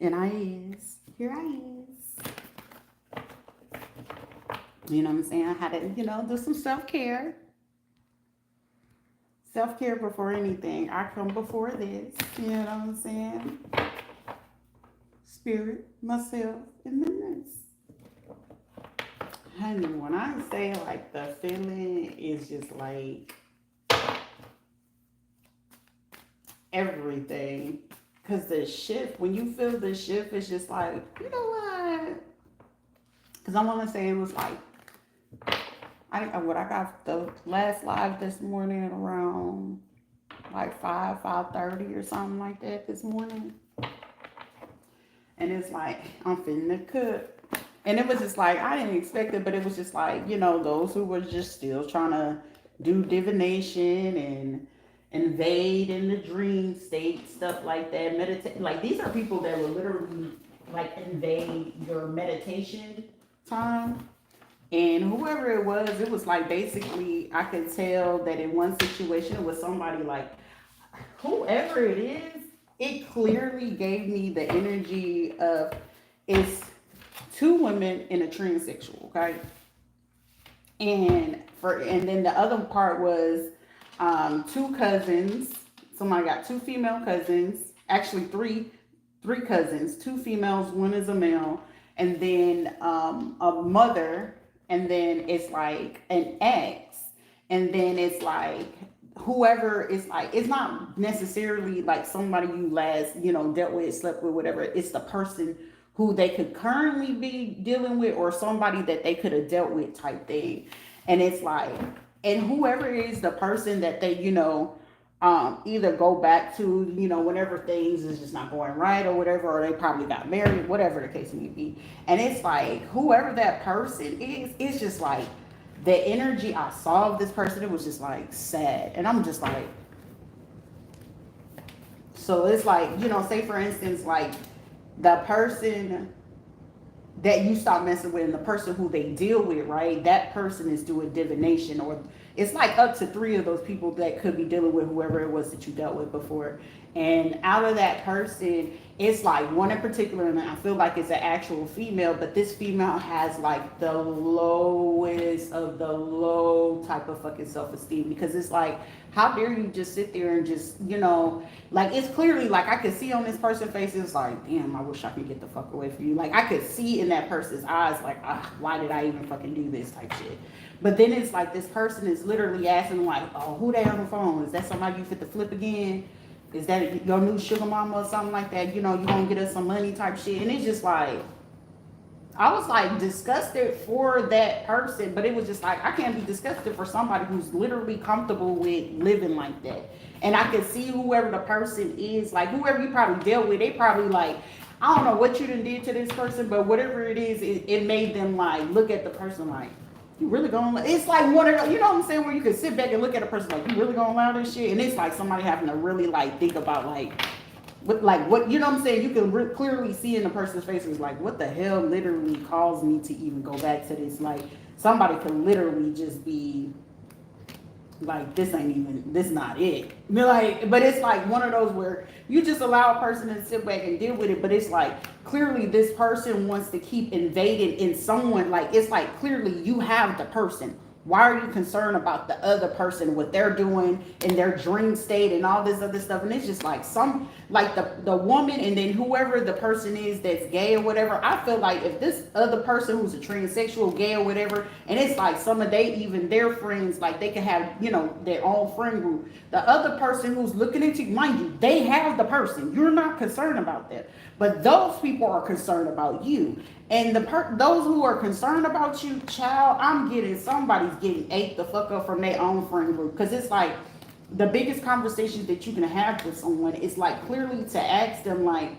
And I is. Here I is. You know what I'm saying? I had to, do some self-care. Self-care before anything. I come before this. You know what I'm saying? Spirit, myself, and then this. Honey, when I say like the feeling is just like everything. Because the shift, when you feel the shift, it's just like, you know what? Because I want to say it was like, I got the last live this morning around like 5:30 or something like that this morning. And it's like, I'm finna cook. And it was just like, I didn't expect it, but it was just like, those who were just still trying to do divination and invade in the dream state, stuff like that. Meditate. Like, these are people that will literally, like, invade your meditation time. And whoever it was like basically, I could tell that in one situation, it was somebody like, whoever it is, it clearly gave me the energy of it's two women and a transsexual, okay? And then the other part was two cousins. Somebody got two female cousins, actually three cousins, two females, one is a male, and then a mother, and then it's like an ex, and then it's like whoever is like, it's not necessarily like somebody you last dealt with, slept with, whatever. It's the person who they could currently be dealing with, or somebody that they could have dealt with, type thing. And it's like, and whoever is the person that they either go back to, whenever things is just not going right or whatever, or they probably got married, whatever the case may be. And it's like, whoever that person is, it's just like the energy I saw of this person, it was just like sad. And I'm just like, so it's like, say for instance, like the person that you stop messing with and the person who they deal with, right? That person is doing divination, or it's like up to three of those people that could be dealing with whoever it was that you dealt with before. And out of that person, it's like one in particular, and I feel like it's an actual female, but this female has like the lowest of the low type of fucking self-esteem, because it's like, how dare you just sit there and just, like, it's clearly like I could see on this person's face, it's like, damn, I wish I could get the fuck away from you. Like, I could see in that person's eyes, like, why did I even fucking do this type shit. But then it's like this person is literally asking, like, oh, who they on the phone? Is that somebody you fit the flip again? Is that your new sugar mama or something like that? You gonna get us some money type shit. And it's just like, I was like disgusted for that person, but it was just like, I can't be disgusted for somebody who's literally comfortable with living like that. And I could see whoever the person is, like whoever you probably dealt with, they probably like, I don't know what you done did to this person, but whatever it is, it made them like look at the person like, you really gonna? It's like one of the, you know what I'm saying, where you can sit back and look at a person like, you really gonna allow this shit? And it's like somebody having to really like think about what, you know what I'm saying? You can clearly see in the person's face is like, what the hell literally caused me to even go back to this? Like, somebody could literally just be like, this not it. Like, but it's like one of those where you just allow a person to sit back and deal with it, but it's like clearly this person wants to keep invading in someone. Like, it's like clearly you have the person. Why are you concerned about the other person, what they're doing in their dream state and all this other stuff? And it's just like like the woman, and then whoever the person is that's gay or whatever. I feel like if this other person who's a transsexual, gay or whatever, and it's like some of their friends, like they can have, their own friend group. The other person who's looking into, mind you, they have the person. You're not concerned about that. But those people are concerned about you. And those who are concerned about you, child, somebody's getting ate the fuck up from their own friend group. Because it's like the biggest conversations that you can have with someone is like clearly to ask them, like,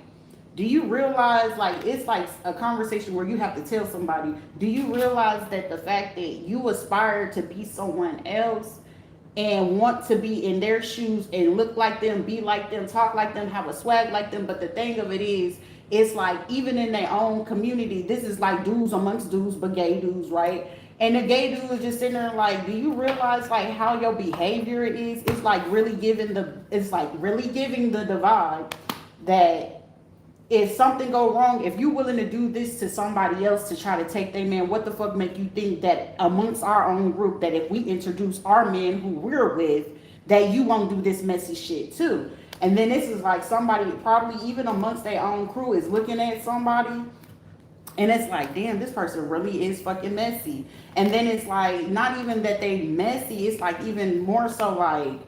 do you realize, like, it's like a conversation where you have to tell somebody, do you realize that the fact that you aspire to be someone else and want to be in their shoes and look like them, be like them, talk like them, have a swag like them, but the thing of it is, it's like even in their own community, this is like dudes amongst dudes, but gay dudes, right? And the gay dude is just sitting there like, do you realize like how your behavior is? It's like really giving the divide that if something go wrong, if you willing to do this to somebody else to try to take their man, what the fuck make you think that amongst our own group, that if we introduce our men who we're with, that you won't do this messy shit too? And then this is like somebody probably even amongst their own crew is looking at somebody, and it's like, damn, this person really is fucking messy. And then it's like, not even that they messy, it's like even more so like,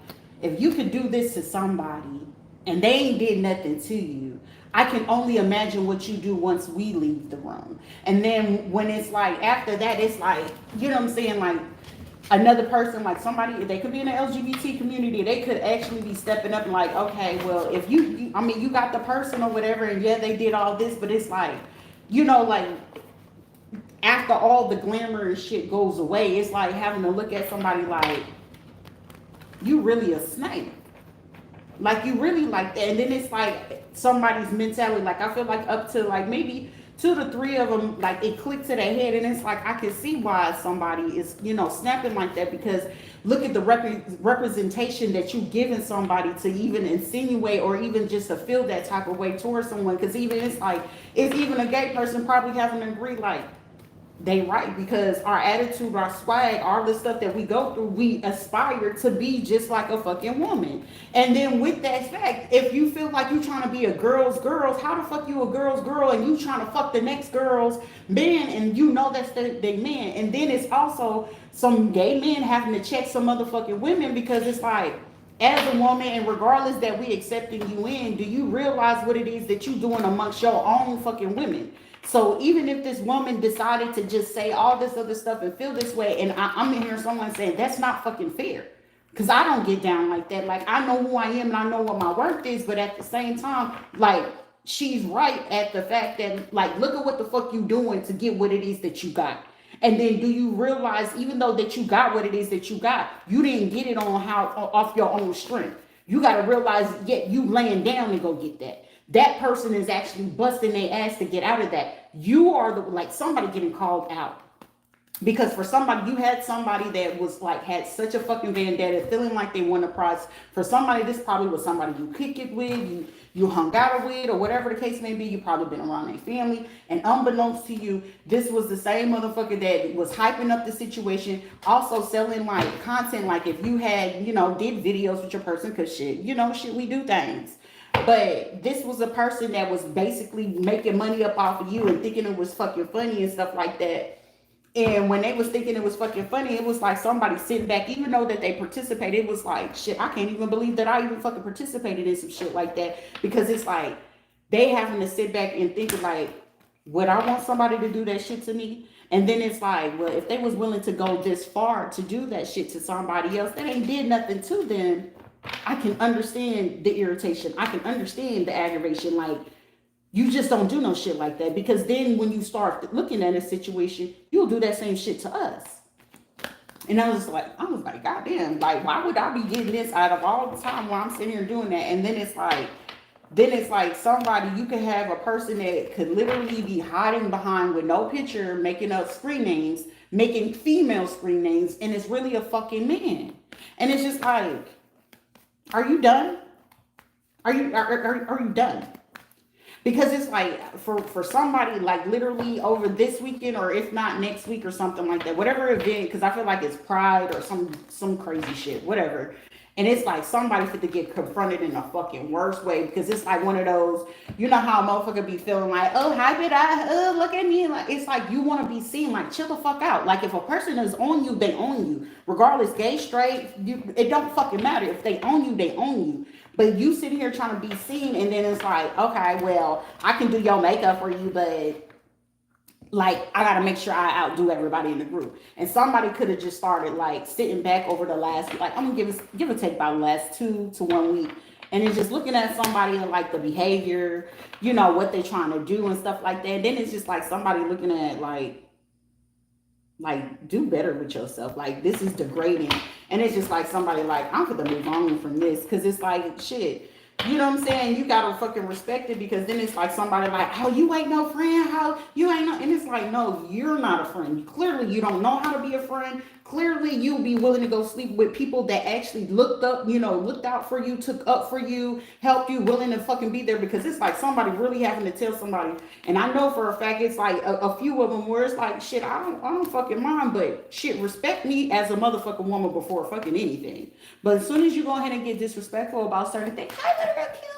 if you could do this to somebody and they ain't did nothing to you, I can only imagine what you do once we leave the room. And then when it's like, after that, it's like, you know what I'm saying? Like, another person, like somebody, they could be in the LGBT community, they could actually be stepping up and like, okay, well, if I mean, you got the person or whatever, and yeah, they did all this, but it's like, you know, like, after all the glamour and shit goes away, it's like having to look at somebody like, you really a snake. Like, you really like that. And then it's like somebody's mentality, like, I feel like up to like maybe 2 to 3 of them, like, it clicked to their head, and it's like, I can see why somebody is, you know, snapping like that, because look at the representation that you giving somebody to even insinuate or even just to feel that type of way towards someone. Because even it's like, if even a gay person probably having to agree, like, they right, because our attitude, our swag, all the stuff that we go through, we aspire to be just like a fucking woman. And then with that fact, if you feel like you trying to be a girl's how the fuck you a girl's girl and you trying to fuck the next girl's man, and you know that's their man. And then it's also some gay men having to check some motherfucking women, because it's like, as a woman, and regardless that we accepting you in, do you realize what it is that you doing amongst your own fucking women? So even if this woman decided to just say all this other stuff and feel this way, and I'm in here someone saying that's not fucking fair, because I don't get down like that. Like, I know who I am and I know what my worth is, but at the same time, like, she's right at the fact that, like, look at what the fuck you doing to get what it is that you got. And then do you realize, even though that you got what it is that you got, you didn't get it off your own strength. You got to realize, yet you laying down to go get that. That person is actually busting their ass to get out of that. You are the, like, somebody getting called out. Because for somebody, you had somebody that was like, had such a fucking vendetta, feeling like they won a prize. For somebody, this probably was somebody you kick it with, you hung out with, or whatever the case may be. You probably been around their family. And unbeknownst to you, this was the same motherfucker that was hyping up the situation, also selling like content. Like, if you had, you know, did videos with your person, because shit, you know, shit, we do things. But this was a person that was basically making money up off of you and thinking it was fucking funny and stuff like that. And when they was thinking it was fucking funny, it was like somebody sitting back, even though that they participated, it was like, shit, I can't even believe that I even fucking participated in some shit like that. Because it's like, they having to sit back and think like, would I want somebody to do that shit to me? And then it's like, well, if they was willing to go this far to do that shit to somebody else that ain't did nothing to them, I can understand the irritation. I can understand the aggravation. Like, you just don't do no shit like that, because then when you start looking at a situation, you'll do that same shit to us. And I was like, goddamn, like, why would I be getting this out of all the time while I'm sitting here doing that? And then it's like somebody, you could have a person that could literally be hiding behind with no picture, making up screen names, making female screen names, and it's really a fucking man. And it's just like, are you done? Are you done? Because it's like, for somebody, like, literally over this weekend, or if not next week or something like that, whatever event, because I feel like it's Pride or some crazy shit, whatever. And it's like somebody fit to get confronted in a fucking worse way, because it's like one of those, you know how a motherfucker be feeling like, oh, how did I, look at me. Like, it's like, you want to be seen, like, chill the fuck out. Like, if a person is on you, they own you. Regardless, gay, straight, it don't fucking matter. If they own you, they own you. But you sit here trying to be seen, and then it's like, okay, well, I can do your makeup for you, but like, I gotta make sure I outdo everybody in the group. And somebody could have just started like sitting back over the last, like, I'm gonna give or take about the last 2 to 1 week, and then just looking at somebody and like the behavior, you know, what they're trying to do and stuff like that. And then it's just like somebody looking at like do better with yourself. Like, this is degrading. And it's just like somebody like, I'm gonna move on from this, because it's like, shit, You know what I'm saying? You gotta fucking respect it, because then it's like somebody like, oh, you ain't no friend, how you ain't no, and it's like, no, you're not a friend. Clearly, you don't know how to be a friend. Clearly, you'll be willing to go sleep with people that actually looked up, looked out for you, took up for you, helped you, willing to fucking be there, because it's like somebody really having to tell somebody. And I know for a fact it's like a few of them where it's like, shit, I don't fucking mind, but shit, respect me as a motherfucking woman before fucking anything. But as soon as you go ahead and get disrespectful about certain things, hi, little Kim.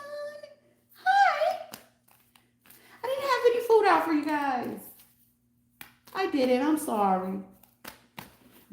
Hi. I didn't have any food out for you guys. I didn't. I'm sorry.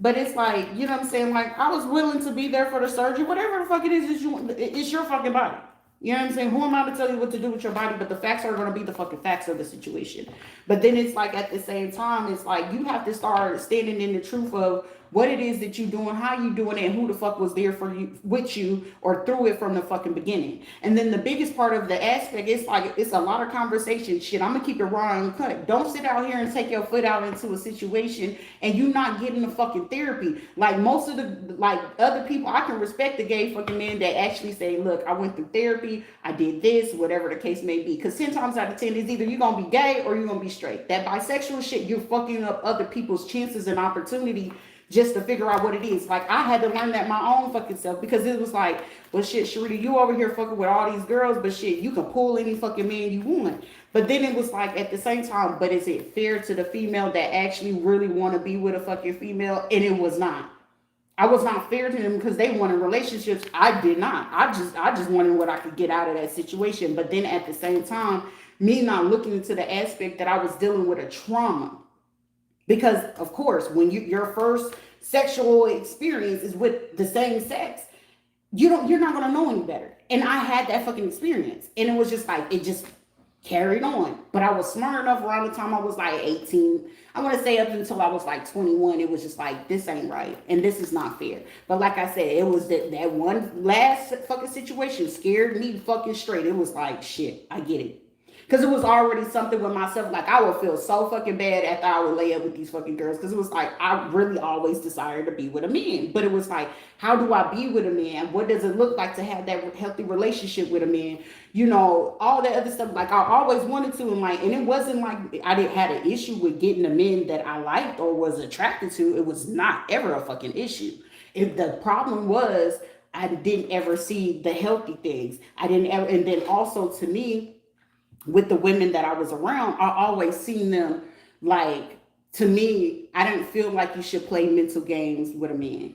But it's like, you know what I'm saying? Like, I was willing to be there for the surgery. Whatever the fuck it is it's your fucking body. You know what I'm saying? Who am I to tell you what to do with your body? But the facts are going to be the fucking facts of the situation. But then it's like, at the same time, it's like you have to start standing in the truth of what it is that you doing, how you doing it, and who the fuck was there for you, with you, or through it from the fucking beginning. And then the biggest part of the aspect is like, it's a lot of conversation. Shit, I'm gonna keep it raw and cut. Don't sit out here and take your foot out into a situation and you not getting the fucking therapy. Like most of the like other people, I can respect the gay fucking men that actually say, look, I went through therapy, I did this, whatever the case may be. Because 10 times out of 10 is either you're gonna be gay or you're gonna be straight. That bisexual shit, you're fucking up other people's chances and opportunity just to figure out what it is. Like, I had to learn that my own fucking self, because it was like, well, shit, Sharita, you over here fucking with all these girls, but shit, you can pull any fucking man you want. But then it was like, at the same time, but is it fair to the female that actually really want to be with a fucking female? And it was not. I was not fair to them because they wanted relationships. I did not. I just wanted what I could get out of that situation. But then at the same time, me not looking into the aspect that I was dealing with a trauma. Because of course, when your first sexual experience is with the same sex, you're not gonna know any better. And I had that fucking experience, and it was just like, it just carried on. But I was smart enough around the time I was like 18. I want to say up until I was like 21, it was just like, this ain't right and this is not fair. But like I said, it was that one last fucking situation scared me fucking straight. It was like, shit, I get it. Because it was already something with myself. Like, I would feel so fucking bad after I would lay up with these fucking girls. Because it was like, I really always desired to be with a man. But it was like, how do I be with a man? What does it look like to have that healthy relationship with a man? You know, all that other stuff. Like, I always wanted to. And it wasn't like I didn't had an issue with getting the men that I liked or was attracted to. It was not ever a fucking issue. If the problem was, I didn't ever see the healthy things. I didn't ever. And then also, to me, with the women that I was around, I always seen them like, to me, I didn't feel like you should play mental games with a man.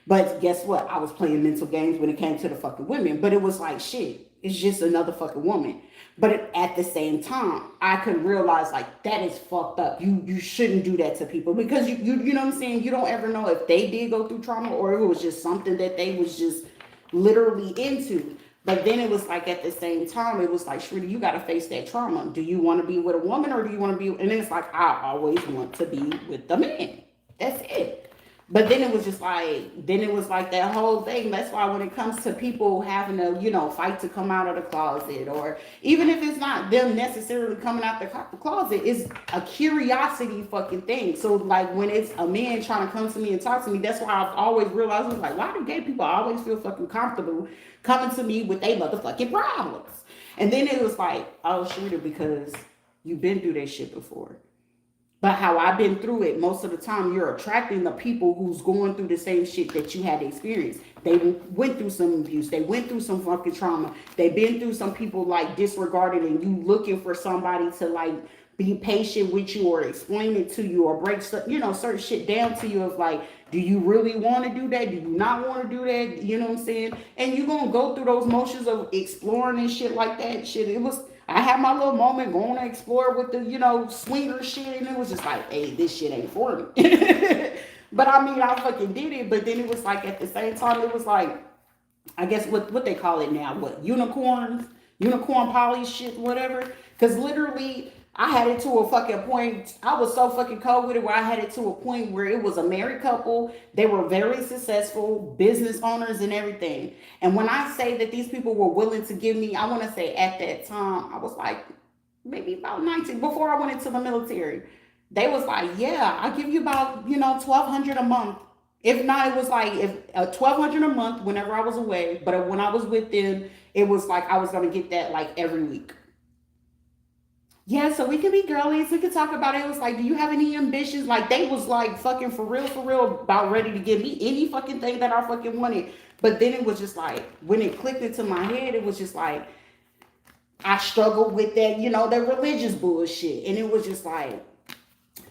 But guess what? I was playing mental games when it came to the fucking women. But it was like, shit, it's just another fucking woman. But at the same time, I could realize like, that is fucked up. You shouldn't do that to people, because you know what I'm saying? You don't ever know if they did go through trauma or if it was just something that they was just literally into. But then it was like, at the same time, it was like, Shrita, you got to face that trauma. Do you want to be with a woman, or do you want to be? And it's like, I always want to be with the man. That's it. But then it was just like, that whole thing. That's why when it comes to people having to, fight to come out of the closet, or even if it's not them necessarily coming out the closet, it's a curiosity fucking thing. So like, when it's a man trying to come to me and talk to me, that's why I've always realized, like, why do gay people always feel fucking comfortable coming to me with their motherfucking problems? And then it was like, oh, Sharita, because you've been through that shit before. But how I've been through it, most of the time, you're attracting the people who's going through the same shit that you had experienced. They went through some abuse. They went through some fucking trauma. They've been through some people like disregarded, and you looking for somebody to like be patient with you or explain it to you or break certain shit down to you of like, do you really want to do that? Do you not want to do that? You know what I'm saying? And you're going to go through those motions of exploring and shit like that. Shit, I had my little moment going to explore with the, swinger shit, and it was just like, hey, this shit ain't for me. But I mean, I fucking did it. But then it was like, at the same time, it was like, I guess what they call it now, unicorn poly shit, whatever. Because literally, I had it to a fucking point. I was so fucking cold with it where I had it to a point where it was a married couple. They were very successful business owners and everything. And when I say that these people were willing to give me, I want to say at that time, I was like maybe about 19, before I went into the military. They was like, yeah, I give you about, $1,200 a month. If not, it was like if 1,200 a month whenever I was away. But when I was with them, it was like I was gonna get that like every week. Yeah, so we can be girlies. We could talk about it. It was like, do you have any ambitions? Like they was like fucking for real, about ready to give me any fucking thing that I fucking wanted. But then it was just like when it clicked into my head, it was just like I struggled with that, that religious bullshit. And it was just like,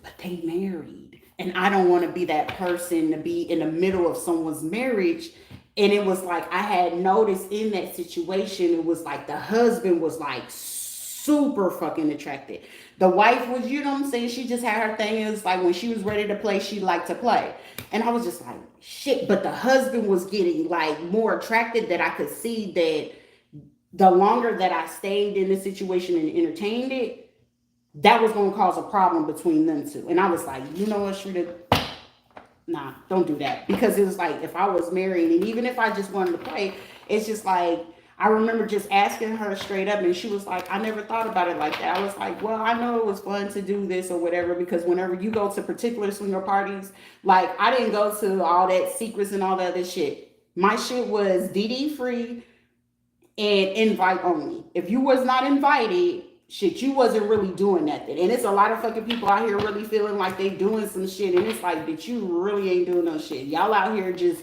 but they married. And I don't want to be that person to be in the middle of someone's marriage. And it was like I had noticed in that situation, it was like the husband was like super fucking attracted. The wife was, what I'm saying? She just had her thing. It was like when she was ready to play, she liked to play. And I was just like, shit. But the husband was getting like more attracted, that I could see that the longer that I stayed in the situation and entertained it, that was going to cause a problem between them two. And I was like, you know what, Shrita? Nah, don't do that. Because it was like, if I was married and even if I just wanted to play, it's just like, I remember just asking her straight up and she was like, I never thought about it like that. I was like, well, I know it was fun to do this or whatever, because whenever you go to particular swinger parties, like I didn't go to all that secrets and all that other shit. My shit was DD free and invite only. If you was not invited, shit, you wasn't really doing nothing. And it's a lot of fucking people out here really feeling like they doing some shit, and it's like, bitch, you really ain't doing no shit. Y'all out here just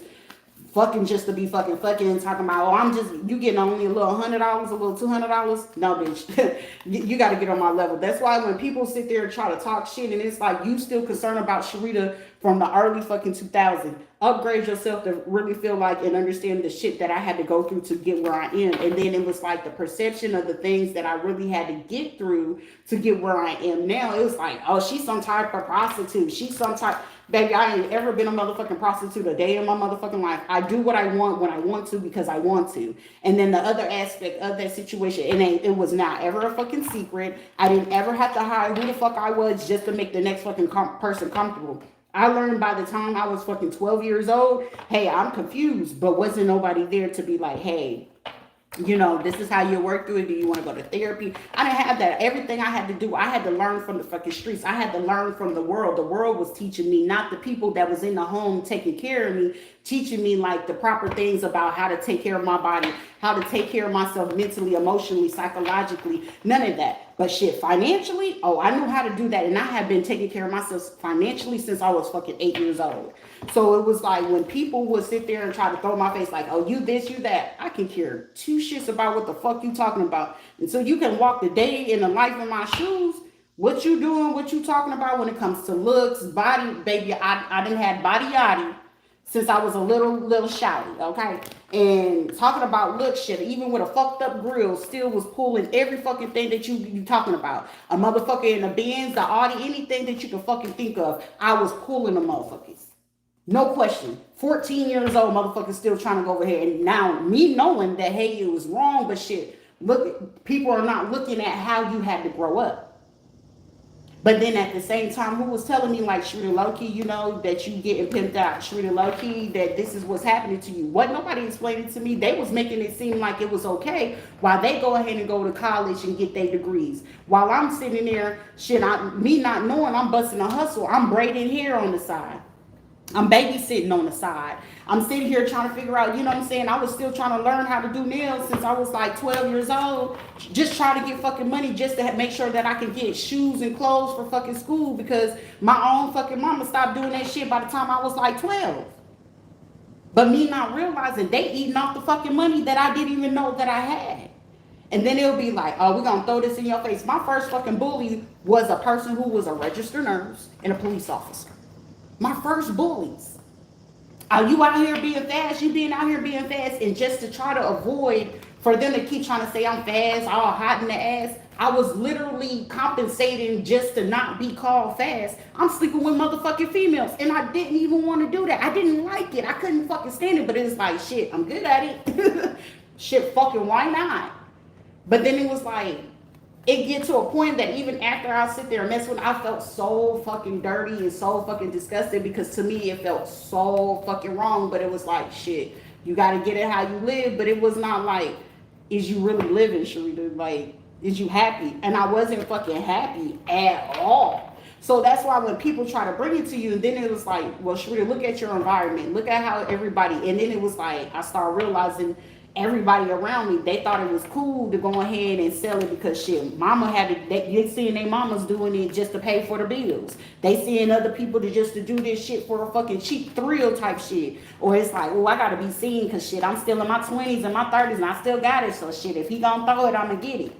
to be fucking and talking about, oh, you getting only a little $100, a little $200. No, bitch, you got to get on my level. That's why when people sit there and try to talk shit, and it's like you still concerned about Sharita from the early fucking 2000s, upgrade yourself to really feel like and understand the shit that I had to go through to get where I am. And then it was like the perception of the things that I really had to get through to get where I am now. It was like, oh, she's some type of prostitute. She's some type. Baby, I ain't ever been a motherfucking prostitute a day in my motherfucking life. I do what I want when I want to because I want to. And then the other aspect of that situation, it was not ever a fucking secret. I didn't ever have to hide who the fuck I was just to make the next fucking person comfortable. I learned by the time I was fucking 12 years old, hey, I'm confused, but wasn't nobody there to be like, hey, this is how you work through it. Do you want to go to therapy? I didn't have that. Everything I had to do, I had to learn from the fucking streets. I had to learn from the world. The world was teaching me, not the people that was in the home taking care of me, teaching me like the proper things about how to take care of my body, how to take care of myself mentally, emotionally, psychologically, none of that. But shit, financially, oh, I knew how to do that. And I have been taking care of myself financially since I was fucking 8 years old. So it was like when people would sit there and try to throw my face like, oh, you this, you that. I can care two shits about what the fuck you talking about. And so you can walk the day in the life in my shoes. What you doing, what you talking about when it comes to looks, body, baby, I done had body yaddy since I was a little shouty, okay? And talking about look shit, even with a fucked up grill, still was pulling every fucking thing that you talking about. A motherfucker in the Benz, the Audi, anything that you can fucking think of, I was pulling the motherfuckers. No question. 14 years old, motherfucker still trying to go over here. And now me knowing that, hey, it was wrong, but shit, look, people are not looking at how you had to grow up. But then at the same time, who was telling me like, Shrita Loki, that you getting pimped out. Shrita Loki, that this is what's happening to you. What nobody explained it to me. They was making it seem like it was okay while they go ahead and go to college and get their degrees. While I'm sitting there, me not knowing I'm busting a hustle. I'm braiding hair on the side. I'm babysitting on the side. I'm sitting here trying to figure out, I was still trying to learn how to do nails since I was like 12 years old. Just trying to get fucking money just to make sure that I can get shoes and clothes for fucking school because my own fucking mama stopped doing that shit by the time I was like 12. But me not realizing they eating off the fucking money that I didn't even know that I had. And then it'll be like, oh, we're going to throw this in your face. My first fucking bully was a person who was a registered nurse and a police officer. My first bullies. Are you out here being fast? You being out here being fast, and just to try to avoid for them to keep trying to say I'm fast, all hot in the ass. I was literally compensating just to not be called fast. I'm sleeping with motherfucking females, and I didn't even want to do that. I didn't like it. I couldn't fucking stand it, but it's like, shit, I'm good at it. Shit, fucking why not? But then it was like, it get to a point that even after I sit there and mess with it, I felt so fucking dirty and so fucking disgusted because to me it felt so fucking wrong. But it was like, shit, you got to get it how you live. But it was not like, is you really living, Sharita? Like, is you happy? And I wasn't fucking happy at all. So that's why when people try to bring it to you, and then it was like, well, Sharita, look at your environment, look at how everybody, and then it was like I started realizing everybody around me, they thought it was cool to go ahead and sell it because shit, mama had it. They seeing their mamas doing it just to pay for the bills. They seeing other people to just to do this shit for a fucking cheap thrill type shit. Or it's like, oh, I gotta be seen because shit, I'm still in my 20s and my 30s and I still got it. So shit, if he gonna throw it, I'ma get it.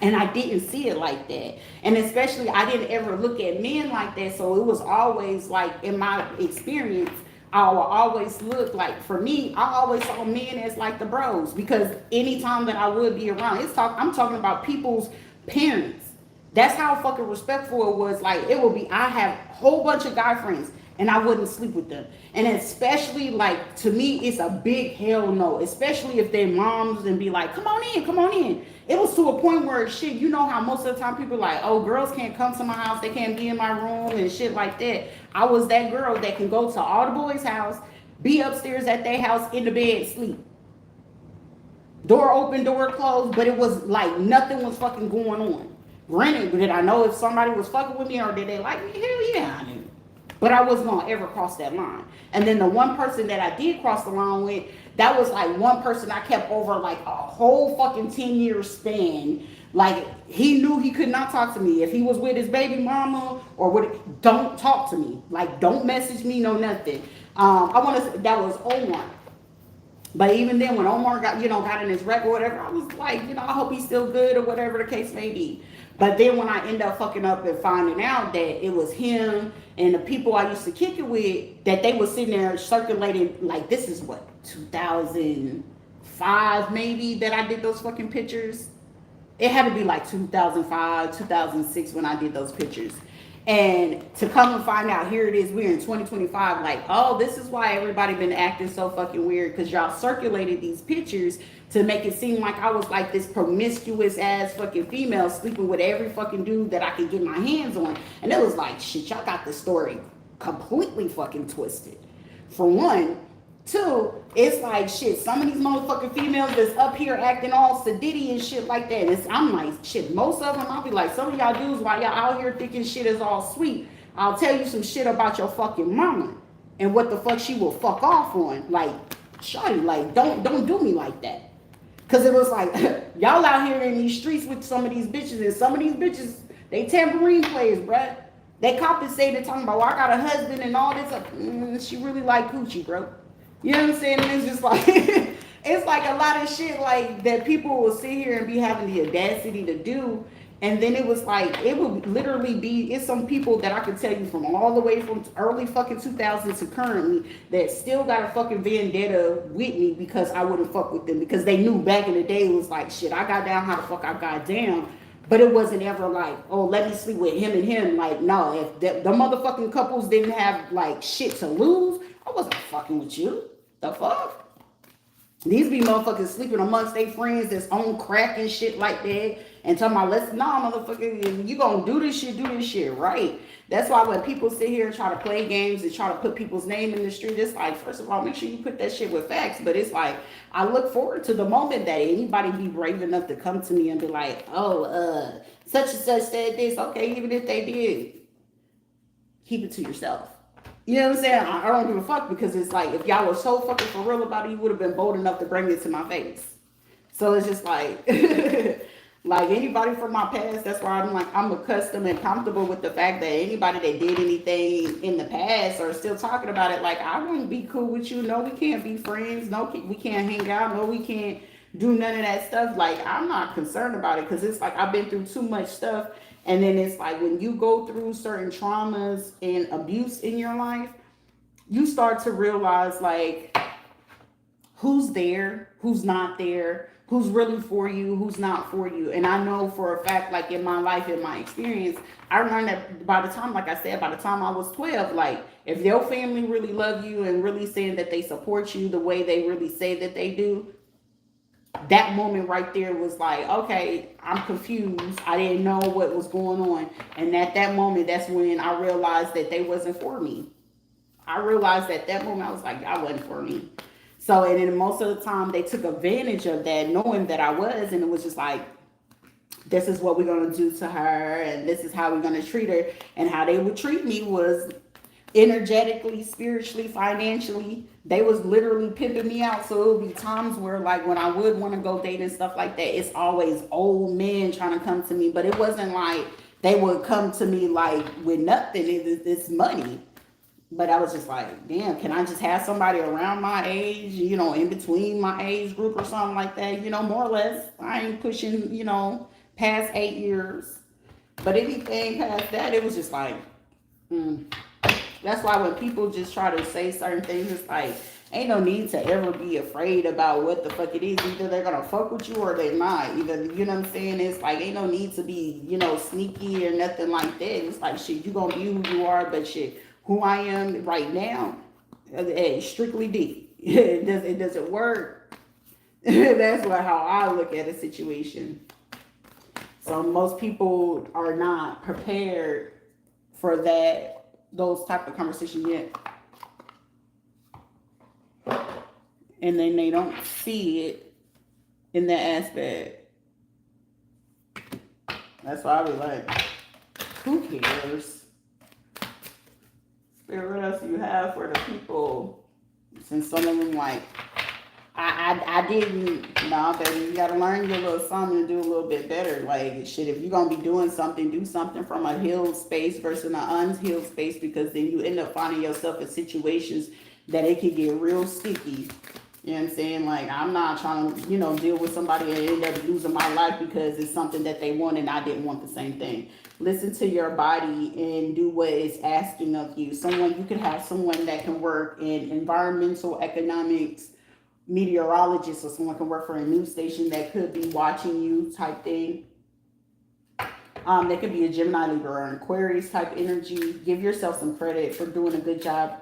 And I didn't see it like that. And especially, I didn't ever look at men like that. So it was always like, in my experience, I will always look like, for me, I always saw men as like the bros. Because anytime that I would be around, I'm talking about people's parents. That's how fucking respectful it was. Like, it would be, I have a whole bunch of guy friends and I wouldn't sleep with them. And especially, like, to me, it's a big hell no. Especially if their moms and be like, come on in, come on in. It was to a point where shit, you know how most of the time people are like, oh, girls can't come to my house, they can't be in my room and shit like that. I was that girl that can go to all the boys' house, be upstairs at their house in the bed, sleep. Door open, door closed, but it was like nothing was fucking going on. Granted, did I know if somebody was fucking with me or did they like me? Hell yeah, I knew. But I wasn't gonna ever cross that line. And then the one person that I did cross the line with, that was like one person I kept over like a whole fucking 10-year span. Like, he knew he could not talk to me. If he was with his baby mama or with, don't talk to me. Like, don't message me, no nothing. I want to say that was Omar. But even then, when Omar got in his wreck or whatever, I was like, I hope he's still good or whatever the case may be. But then when I end up fucking up and finding out that it was him and the people I used to kick it with, that they were sitting there circulating, like, this is what, 2005 maybe, that I did those fucking pictures. It had to be like 2005, 2006 when I did those pictures. And to come and find out, here it is, we're in 2025, like, oh, this is why everybody been acting so fucking weird, because y'all circulated these pictures to make it seem like I was like this promiscuous ass fucking female sleeping with every fucking dude that I could get my hands on. And it was like, shit, y'all got the story completely fucking twisted. For one. Two, it's like, shit, some of these motherfucking females that's up here acting all sedity and shit like that. I'm like, shit, most of them, I'll be like, some of y'all dudes, while y'all out here thinking shit is all sweet, I'll tell you some shit about your fucking mama and what the fuck she will fuck off on. Like, shawty, like, don't do me like that. Because it was like, y'all out here in these streets with some of these bitches, and some of these bitches, they tambourine players, bruh. They compensated talking about, well, I got a husband and all this. She really like coochie, bro. You know what I'm saying? And it's just like, it's like a lot of shit like that people will sit here and be having the audacity to do. And then it was like, it would literally be, it's some people that I can tell you from all the way from early fucking 2000s to currently that still got a fucking vendetta with me because I wouldn't fuck with them. Because they knew back in the day, it was like, shit, I got down how the fuck I got down. But it wasn't ever like, oh, let me sleep with him and him. Like, no, if the motherfucking couples didn't have like shit to lose, I wasn't fucking with you. The fuck? These be motherfuckers sleeping amongst their friends that's on crack and shit like that. And talking about, motherfucker, you gonna do this shit, right? That's why when people sit here and try to play games and try to put people's name in the street, it's like, first of all, make sure you put that shit with facts. But it's like, I look forward to the moment that anybody be brave enough to come to me and be like, oh, such and such said this. Okay, even if they did, keep it to yourself. You know what I'm saying? I don't give a fuck, because it's like, if y'all were so fucking for real about it, you would have been bold enough to bring it to my face. So it's just like, like anybody from my past, that's why I'm like, I'm accustomed and comfortable with the fact that anybody that did anything in the past or still talking about it, like, I wouldn't be cool with you. No, we can't be friends. No, we can't hang out. No, we can't do none of that stuff. Like, I'm not concerned about it, because it's like, I've been through too much stuff. And then it's like, when you go through certain traumas and abuse in your life, you start to realize, like, who's there, who's not there, who's really for you, who's not for you. And I know for a fact, like, in my life, in my experience, I learned that by the time, like I said, by the time I was 12, like, if your family really love you and really saying that they support you the way they really say that they do, that moment right there was like, okay, I'm confused. I didn't know what was going on. And at that moment, that's when I realized that they wasn't for me. I realized at that moment, I was like, y'all wasn't for me. So, and then most of the time, they took advantage of that, knowing that I was. And it was just like, this is what we're going to do to her, and this is how we're going to treat her. And how they would treat me was energetically, spiritually, financially. They was literally pimping me out. So it would be times where, like, when I would want to go date and stuff like that, it's always old men trying to come to me. But it wasn't like they would come to me like with nothing. It's money. But I was just like, damn, can I just have somebody around my age, in between my age group or something like that, more or less. I ain't pushing, past 8 years. But anything past that, it was just like, That's why when people just try to say certain things, it's like, ain't no need to ever be afraid about what the fuck it is. Either they're gonna fuck with you or they're not. Either, you know what I'm saying? It's like, ain't no need to be, sneaky or nothing like that. It's like, shit, you gonna be who you are, but shit, who I am right now, strictly D. It doesn't work. That's how I look at a situation. So most people are not prepared for those type of conversations yet. And then they don't see it in that aspect. That's why I be like, who cares? Spirit, what else do you have for the people? Since some of them like, I didn't, baby, you gotta learn your little something to do a little bit better. Like, shit, if you're gonna be doing something, do something from a healed space versus an unhealed space, because then you end up finding yourself in situations that it can get real sticky. You know what I'm saying? Like, I'm not trying to, deal with somebody and end up losing my life because it's something that they want and I didn't want the same thing. Listen to your body and do what it's asking of you. You could have someone that can work in environmental economics, meteorologist, or someone can work for a news station that could be watching you type thing. They could be a Gemini, Libra, or an Aquarius type energy. Give yourself some credit for doing a good job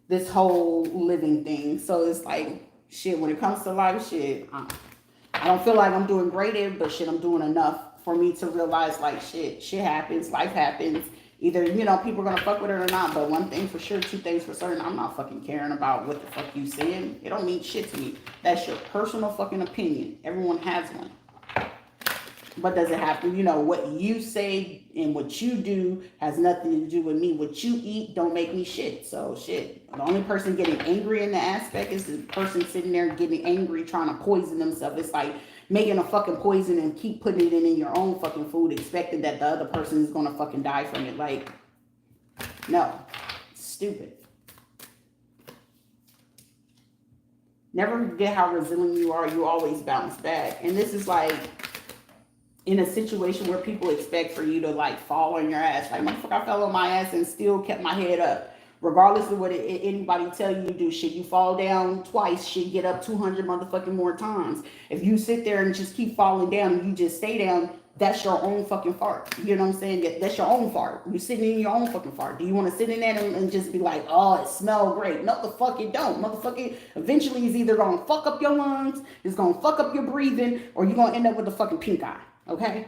this whole living thing. So it's like, shit, when it comes to life, shit, I don't feel like I'm doing great, but shit, I'm doing enough for me to realize, like, shit happens, life happens. Either, people are going to fuck with it or not. But one thing for sure, two things for certain, I'm not fucking caring about what the fuck you saying. It don't mean shit to me. That's your personal fucking opinion. Everyone has one. But does it have to, what you say and what you do has nothing to do with me. What you eat don't make me shit. So shit. The only person getting angry in the aspect is the person sitting there getting angry, trying to poison themselves. It's like making a fucking poison and keep putting it in your own fucking food, expecting that the other person is gonna fucking die from it. Like, no. Stupid. Never forget how resilient you are. You always bounce back. And this is like, in a situation where people expect for you to like fall on your ass. Like, motherfucker, I fell on my ass and still kept my head up. Regardless of what anybody tell you to do, shit, you fall down twice, shit, get up 200 motherfucking more times. If you sit there and just keep falling down and you just stay down, that's your own fucking fart. You know what I'm saying? That's your own fart. You're sitting in your own fucking fart. Do you want to sit in that and just be like, oh, it smells great? No, the fuck it don't. Motherfucker, eventually it's either going to fuck up your lungs, it's going to fuck up your breathing, or you're going to end up with a fucking pink eye. Okay?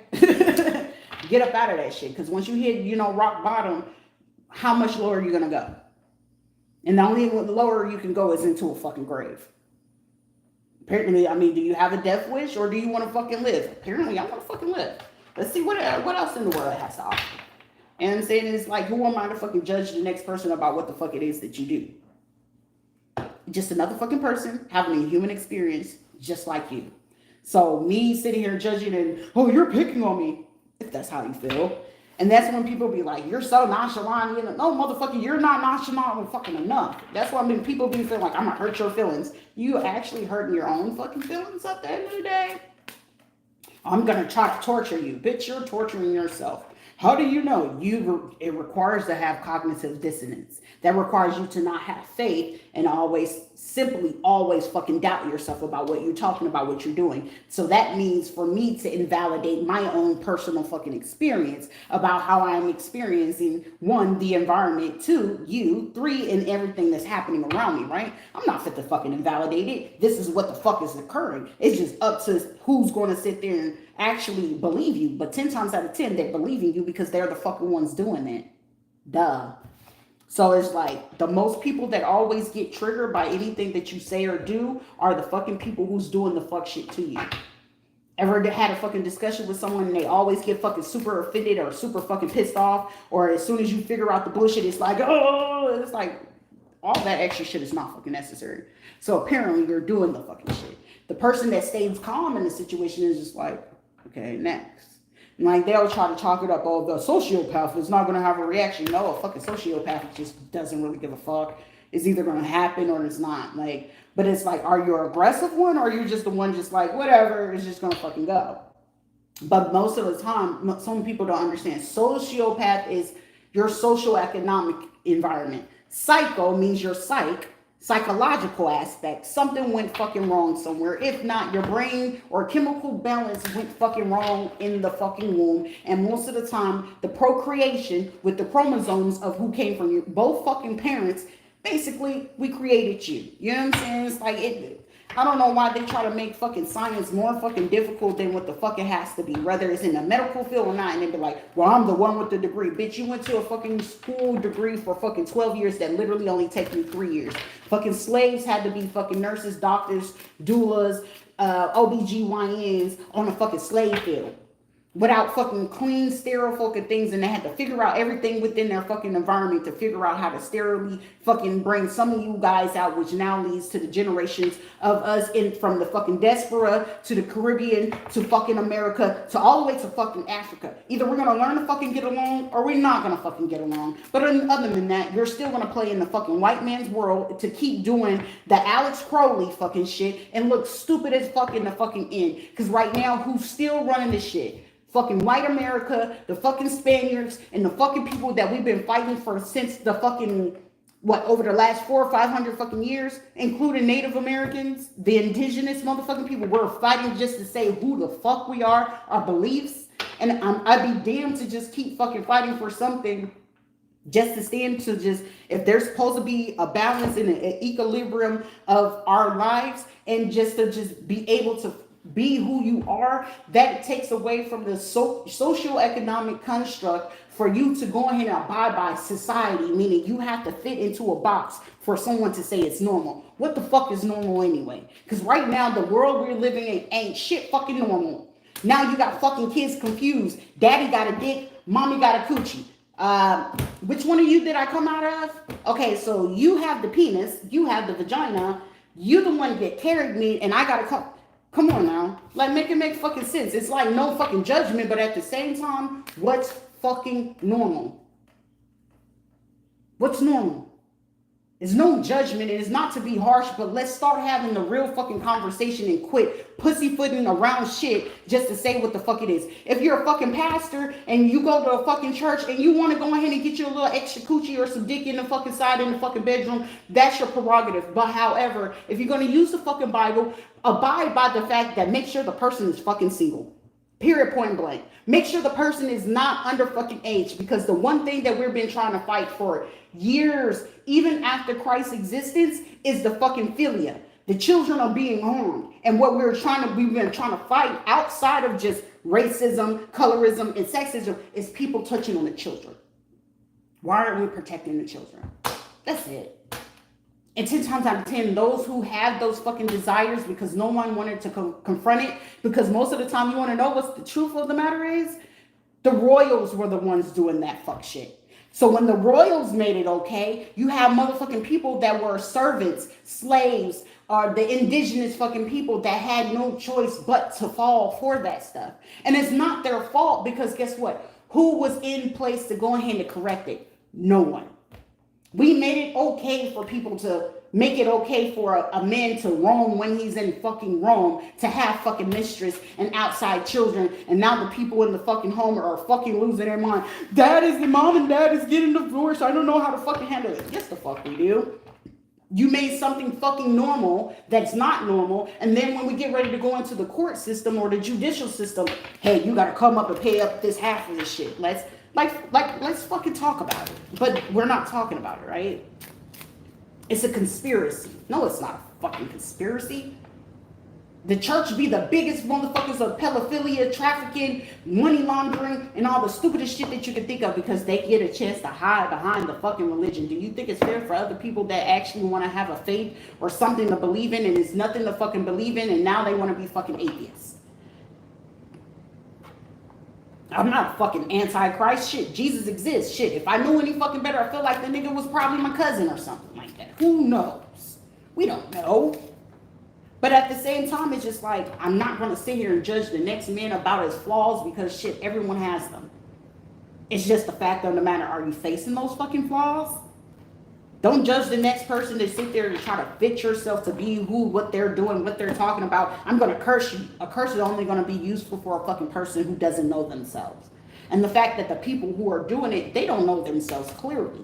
Get up out of that shit. Because once you hit, rock bottom, how much lower are you going to go? And the only lower you can go is into a fucking grave. Apparently, do you have a death wish or do you want to fucking live? Apparently, I want to fucking live. Let's see what else in the world it has to offer. And I'm saying, it's like, who am I to fucking judge the next person about what the fuck it is that you do? Just another fucking person having a human experience just like you. So me sitting here judging and, oh, you're picking on me, if that's how you feel. And that's when people be like, you're so nonchalant. No, motherfucker, you're not nonchalant fucking enough. That's why people be feeling like, I'm going to hurt your feelings. You actually hurting your own fucking feelings at the end of the day. I'm going to try to torture you. Bitch, you're torturing yourself. How do you know? It requires to have cognitive dissonance. That requires you to not have faith and simply always fucking doubt yourself about what you're talking about, what you're doing. So that means for me to invalidate my own personal fucking experience about how I'm experiencing, 1, the environment, 2, you, 3, and everything that's happening around me, right? I'm not fit to fucking invalidate it. This is what the fuck is occurring. It's just up to who's going to sit there and actually believe you. But 10 times out of 10, they're believing you because they're the fucking ones doing it. Duh. So it's like, the most people that always get triggered by anything that you say or do are the fucking people who's doing the fuck shit to you. Ever had a fucking discussion with someone and they always get fucking super offended or super fucking pissed off, or as soon as you figure out the bullshit, it's like, oh, it's like all that extra shit is not fucking necessary. So apparently you're doing the fucking shit. The person that stays calm in the situation is just like, okay, next. And like they'll try to chalk it up, oh, the sociopath is not gonna have a reaction. No, a fucking sociopath just doesn't really give a fuck. It's either gonna happen or it's not. Like, but it's like, are you an aggressive one or are you just the one just like, whatever, it's just gonna fucking go? But most of the time, some people don't understand. Sociopath is your social economic environment. Psycho means your psychological aspect. Something went fucking wrong somewhere. If not, your brain or chemical balance went fucking wrong in the fucking womb. And most of the time, the procreation with the chromosomes of who came from you, both fucking parents, basically, we created you. You know what I'm saying? It's like, I don't know why they try to make fucking science more fucking difficult than what the fuck it has to be, whether it's in the medical field or not. And they be like, well, I'm the one with the degree. Bitch, you went to a fucking school degree for fucking 12 years that literally only take you 3 years. Fucking slaves had to be fucking nurses, doctors, doulas, OBGYNs on a fucking slave field. Without fucking clean, sterile fucking things, and they had to figure out everything within their fucking environment to figure out how to sterilely fucking bring some of you guys out, which now leads to the generations of us in from the fucking diaspora to the Caribbean to fucking America to all the way to fucking Africa. Either we're gonna learn to fucking get along or we're not gonna fucking get along. But other than that, you're still gonna play in the fucking white man's world to keep doing the Alex Crowley fucking shit and look stupid as fuck in the fucking end. Because right now, who's still running this shit? Fucking white America, the fucking Spaniards, and the fucking people that we've been fighting for since the fucking, over the last 400 or 500 fucking years, including Native Americans, the indigenous motherfucking people. We're fighting just to say who the fuck we are, our beliefs. And I'd be damned to just keep fucking fighting for something just to stand to just, if there's supposed to be a balance and an equilibrium of our lives, and just to just be able to be who you are, that takes away from the socio-economic construct for you to go ahead and abide by society, meaning you have to fit into a box for someone to say it's normal. What the fuck is normal anyway? Because right now, the world we're living in ain't shit fucking normal. Now you got fucking kids confused. Daddy got a dick, mommy got a coochie. Which one of you did I come out of? Okay, so you have the penis, you have the vagina, you the one that carried me, and I gotta come. Come on now. Like, make it make fucking sense. It's like no fucking judgment, but at the same time, what's fucking normal? What's normal? It's no judgment. It is not to be harsh, but let's start having the real fucking conversation and quit pussyfooting around shit just to say what the fuck it is. If you're a fucking pastor and you go to a fucking church and you want to go ahead and get you a little extra coochie or some dick in the fucking side in the fucking bedroom, that's your prerogative. But however, if you're going to use the fucking Bible, abide by the fact that make sure the person is fucking single. Period, point blank. Make sure the person is not under fucking age, because the one thing that we've been trying to fight for years, even after Christ's existence, is the fucking philia. The children are being harmed. And what we've been trying to fight outside of just racism, colorism, and sexism is people touching on the children. Why aren't we protecting the children? That's it. And 10 times out of 10, those who have those fucking desires because no one wanted to confront it, because most of the time, you want to know what's the truth of the matter is? The royals were the ones doing that fuck shit. So when the royals made it okay, you have motherfucking people that were servants, slaves, or the indigenous fucking people that had no choice but to fall for that stuff. And it's not their fault, because guess what? Who was in place to go ahead and correct it? No one. We made it okay for people to make it okay for a man to roam when he's in fucking Rome, to have fucking mistress and outside children. And now the people in the fucking home are fucking losing their mind. Mom and dad is getting divorced. I don't know how to fucking handle it. Yes, the fuck we do. You made something fucking normal that's not normal. And then when we get ready to go into the court system or the judicial system, hey, you got to come up and pay up this half of this shit. Let's fucking talk about it. But we're not talking about it, right? It's a conspiracy. No, it's not a fucking conspiracy. The church be the biggest motherfuckers of pedophilia, trafficking, money laundering, and all the stupidest shit that you can think of, because they get a chance to hide behind the fucking religion. Do you think it's fair for other people that actually want to have a faith or something to believe in, and it's nothing to fucking believe in, and now they want to be fucking atheists? I'm not fucking anti-Christ. Shit, Jesus exists. Shit, if I knew any fucking better, I feel like the nigga was probably my cousin or something like that. Who knows? We don't know. But at the same time, it's just like, I'm not going to sit here and judge the next man about his flaws because shit, everyone has them. It's just the fact of the matter, are you facing those fucking flaws? Don't judge the next person to sit there and try to fit yourself to be who, what they're doing, what they're talking about. I'm going to curse you. A curse is only going to be useful for a fucking person who doesn't know themselves. And the fact that the people who are doing it, they don't know themselves clearly.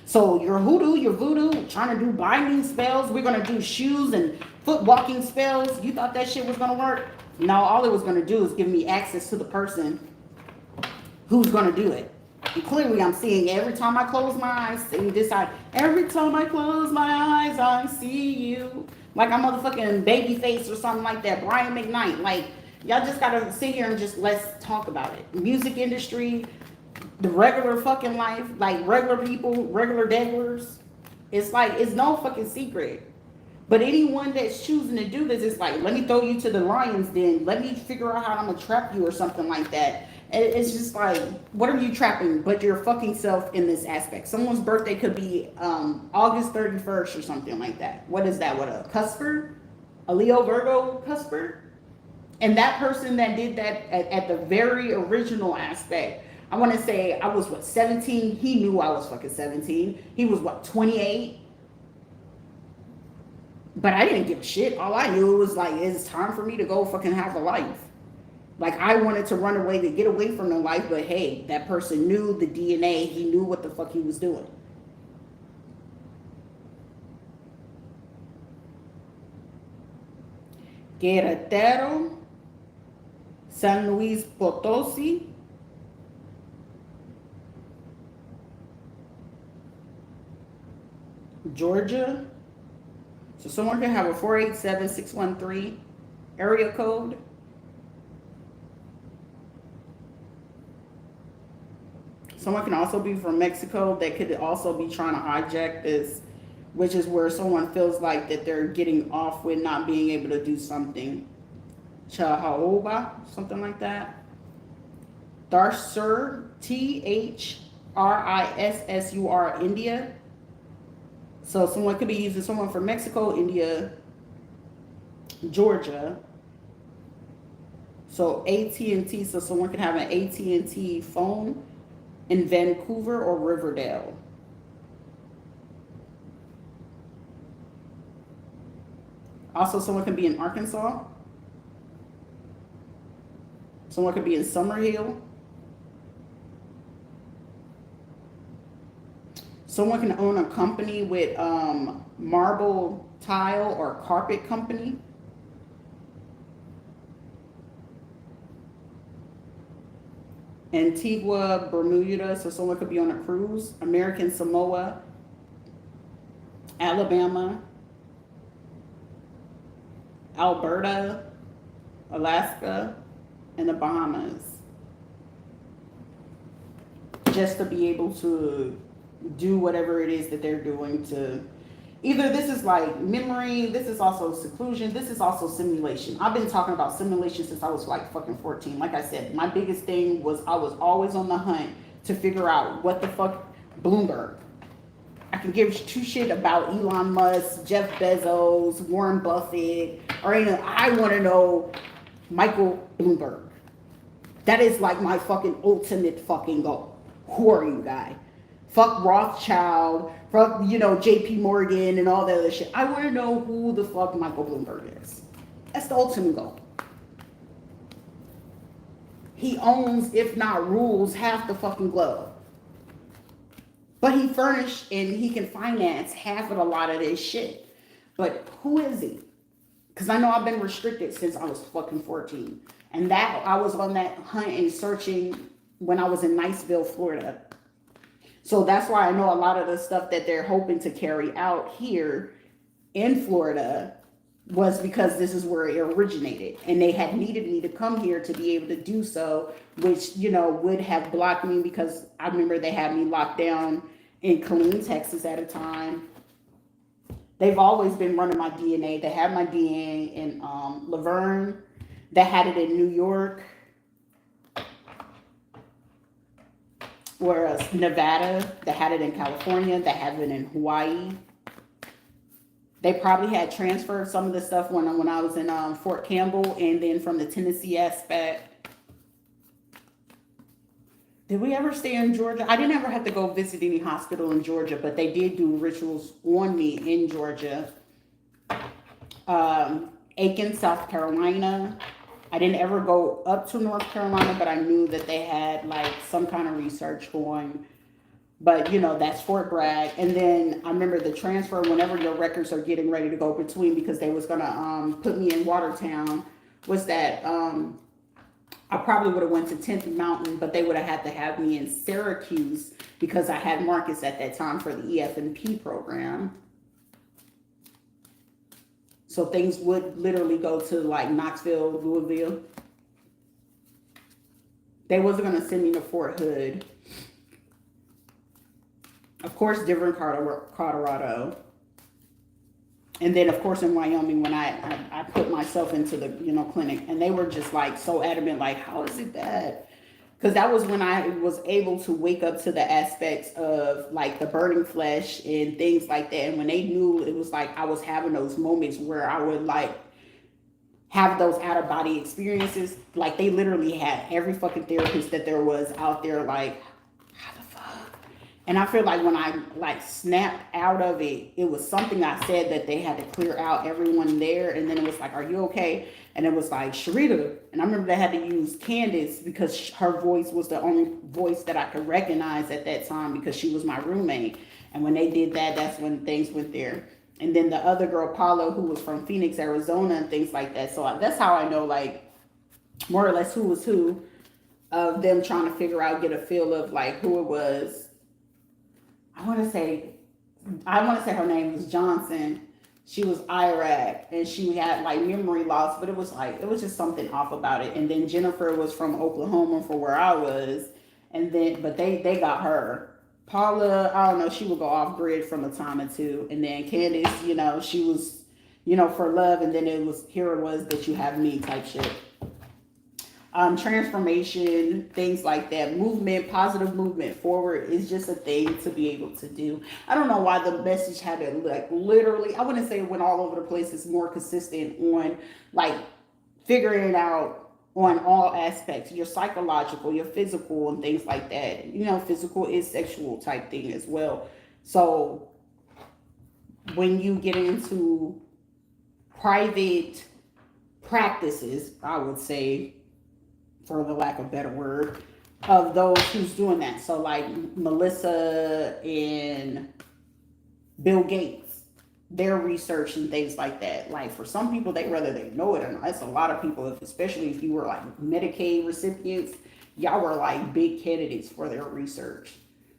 So your hoodoo, your voodoo, trying to do binding spells. We're going to do shoes and foot walking spells. You thought that shit was going to work? No, all it was going to do is give me access to the person who's going to do it. And clearly I'm seeing every time I close my eyes, seeing this side. Every time I close my eyes, I see you. Like I'm motherfucking Babyface or something like that. Brian McKnight. Like, y'all just gotta sit here and just let's talk about it. Music industry, the regular fucking life, like regular people, regular degglers. It's like, it's no fucking secret. But anyone that's choosing to do this, it's like, let me throw you to the lion's den. Let me figure out how I'm gonna trap you or something like that. It's just like, what are you trapping but your fucking self in this aspect? Someone's birthday could be August 31st or something like that. What is that? What, a cusper? A Leo Virgo cusper? And that person that did that at the very original aspect, I want to say I was, what, 17? He knew I was fucking 17. He was, what, 28? But I didn't give a shit. All I knew was like, it's time for me to go fucking have a life. Like, I wanted to run away to get away from the life, but hey, that person knew the DNA. He knew what the fuck he was doing. Querétaro, San Luis Potosí, Georgia. So someone can have a 487-613 area code. Someone can also be from Mexico. They could also be trying to hijack this, which is where someone feels like that they're getting off with not being able to do something. Chahaoba, something like that. Tharsur, Thrissur, India. So someone could be using someone from Mexico, India, Georgia. So AT&T, so someone could have an AT&T phone in Vancouver or Riverdale. Also, someone could be in Arkansas. Someone could be in Summerhill. Someone can own a company with marble tile or carpet company. Antigua, Bermuda, so someone could be on a cruise. American Samoa, Alabama, Alberta, Alaska, and the Bahamas. Just to be able to do whatever it is that they're doing to, either this is like memory, this is also seclusion, this is also simulation. I've been talking about simulation since I was like fucking 14. Like I said, my biggest thing was I was always on the hunt to figure out what the fuck Bloomberg. I can give two shit about Elon Musk, Jeff Bezos, Warren Buffett, or you know, I want to know Michael Bloomberg. That is like my fucking ultimate fucking goal. Who are you, guy? Fuck Rothschild, fuck, you know, JP Morgan and all that other shit. I want to know who the fuck Michael Bloomberg is. That's the ultimate goal. He owns, if not rules, half the fucking globe. But he furnished and he can finance half of a lot of this shit. But who is he? Because I know I've been restricted since I was fucking 14. And that I was on that hunt and searching when I was in Niceville, Florida. So that's why I know a lot of the stuff that they're hoping to carry out here in Florida was because this is where it originated. And they had needed me to come here to be able to do so, which, you know, would have blocked me because I remember they had me locked down in Killeen, Texas at a time. They've always been running my DNA. They had my DNA in Laverne. They had it in New York. or Nevada, they had it in California, they have it in Hawaii. They probably had transferred some of the stuff when I was in Fort Campbell, and then from the Tennessee aspect. Did we ever stay in Georgia? I didn't ever have to go visit any hospital in Georgia, but they did do rituals on me in Georgia. Aiken, South Carolina. I didn't ever go up to North Carolina, but I knew that they had like some kind of research going. But you know, that's Fort Bragg. And then I remember the transfer whenever your records are getting ready to go between, because they was gonna put me in Watertown, was that I probably would have went to 10th Mountain, but they would have had to have me in Syracuse because I had Marcus at that time for the EF&P program. So things would literally go to like Knoxville, Louisville. They wasn't going to send me to Fort Hood. Of course, Denver, Colorado. And then, of course, in Wyoming, when I put myself into the, clinic, and they were just like so adamant, like, how is it that? Because that was when I was able to wake up to the aspects of like the burning flesh and things like that. And when they knew, it was like I was having those moments where I would like have those out of body experiences. Like they literally had every fucking therapist that there was out there, like, how the fuck? And I feel like when I like snapped out of it, it was something I said that they had to clear out everyone there. And then it was like, are you okay? And it was like, Sharita. And I remember they had to use Candace because her voice was the only voice that I could recognize at that time because she was my roommate. And when they did that, that's when things went there. And then the other girl, Paula, who was from Phoenix, Arizona, and things like that. So that's how I know, like, more or less who was who of them trying to figure out, get a feel of, like, who it was. I want to say her name was Johnson. She was Iraq, and she had, like, memory loss, but it was just something off about it. And then Jennifer was from Oklahoma for where I was, and then, but they got her. Paula, I don't know, she would go off grid from a time or two. And then Candace, she was, for love. And then it was that you have me type shit. Transformation, things like that. Movement, positive movement forward is just a thing to be able to do. I don't know why the message had to like literally, I wouldn't say it went all over the place. It's more consistent on like figuring it out on all aspects, your psychological, your physical, and things like that. Physical is sexual type thing as well. So when you get into private practices, I would say, for the lack of a better word, of those who's doing that. So like Melissa and Bill Gates, their research and things like that. Like for some people, whether they know it or not, it's a lot of people, especially if you were like Medicaid recipients, y'all were like big candidates for their research.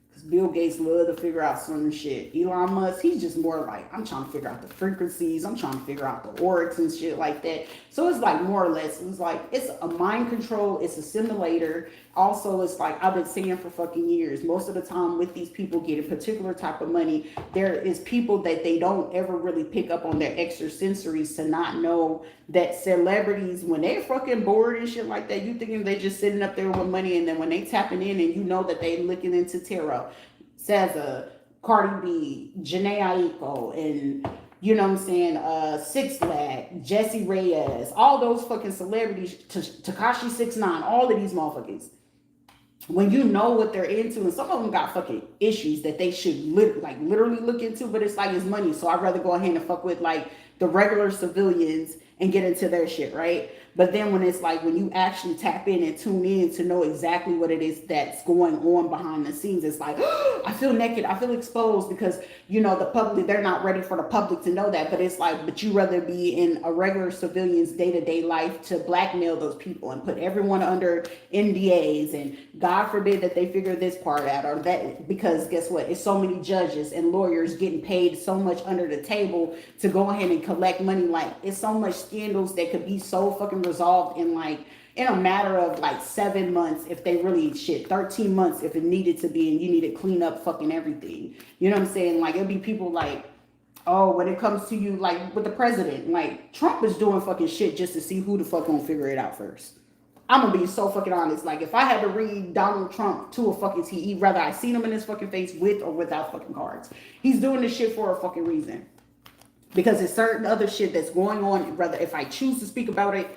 Because Bill Gates loved to figure out some shit. Elon Musk, he's just more like, I'm trying to figure out the frequencies. I'm trying to figure out the aurics and shit like that. So it's like more or less, it's like, it's a mind control. It's a simulator. Also, it's like I've been saying for fucking years, most of the time with these people getting particular type of money, there is people that they don't ever really pick up on their extrasensories to not know that celebrities, when they're fucking bored and shit like that, you thinking they just sitting up there with money, and then when they tapping in and that they looking into tarot, SZA, Cardi B, Janae Aiko, and Six Flag, Jesse Reyes, all those fucking celebrities, Tekashi 6ix9ine, all of these motherfuckers. When you know what they're into, and some of them got fucking issues that they should literally look into, but it's like it's money. So I'd rather go ahead and fuck with like the regular civilians and get into their shit, right? But then when it's like, when you actually tap in and tune in to know exactly what it is that's going on behind the scenes, it's like, oh, I feel naked, I feel exposed, because, the public, they're not ready for the public to know that. But it's like, but you rather be in a regular civilian's day-to-day life to blackmail those people and put everyone under NDAs, and God forbid that they figure this part out or that, because guess what? It's so many judges and lawyers getting paid so much under the table to go ahead and collect money. Like, it's so much scandals that could be so fucking resolved in a matter of like 7 months, if they really 13 months if it needed to be, and you need to clean up fucking everything. You know what I'm saying? Like, it'll be people like, oh, when it comes to you, like with the president, like Trump is doing fucking shit just to see who the fuck gonna figure it out first. I'm gonna be so fucking honest. Like, if I had to read Donald Trump to a fucking T, rather I seen him in his fucking face with or without fucking cards. He's doing this shit for a fucking reason. Because there's certain other shit that's going on. Rather, if I choose to speak about it,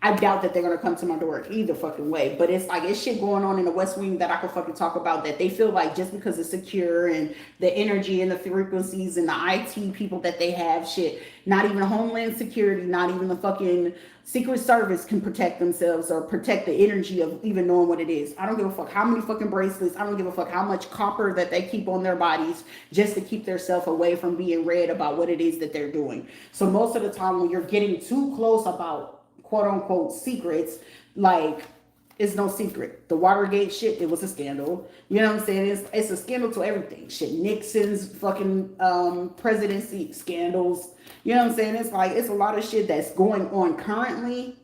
I doubt that they're gonna come to my door either fucking way. But it's like, it's shit going on in the West Wing that I could fucking talk about, that they feel like just because it's secure and the energy and the frequencies and the IT people that they have, shit, not even Homeland Security, not even the fucking Secret Service can protect themselves or protect the energy of even knowing what it is. I don't give a fuck how many fucking bracelets. I don't give a fuck how much copper that they keep on their bodies just to keep themselves away from being read about what it is that they're doing. So most of the time when you're getting too close about quote unquote secrets, like, it's no secret. The Watergate shit, it was a scandal. You know what I'm saying? It's a scandal to everything. Shit, Nixon's fucking presidency scandals. You know what I'm saying? It's like, it's a lot of shit that's going on currently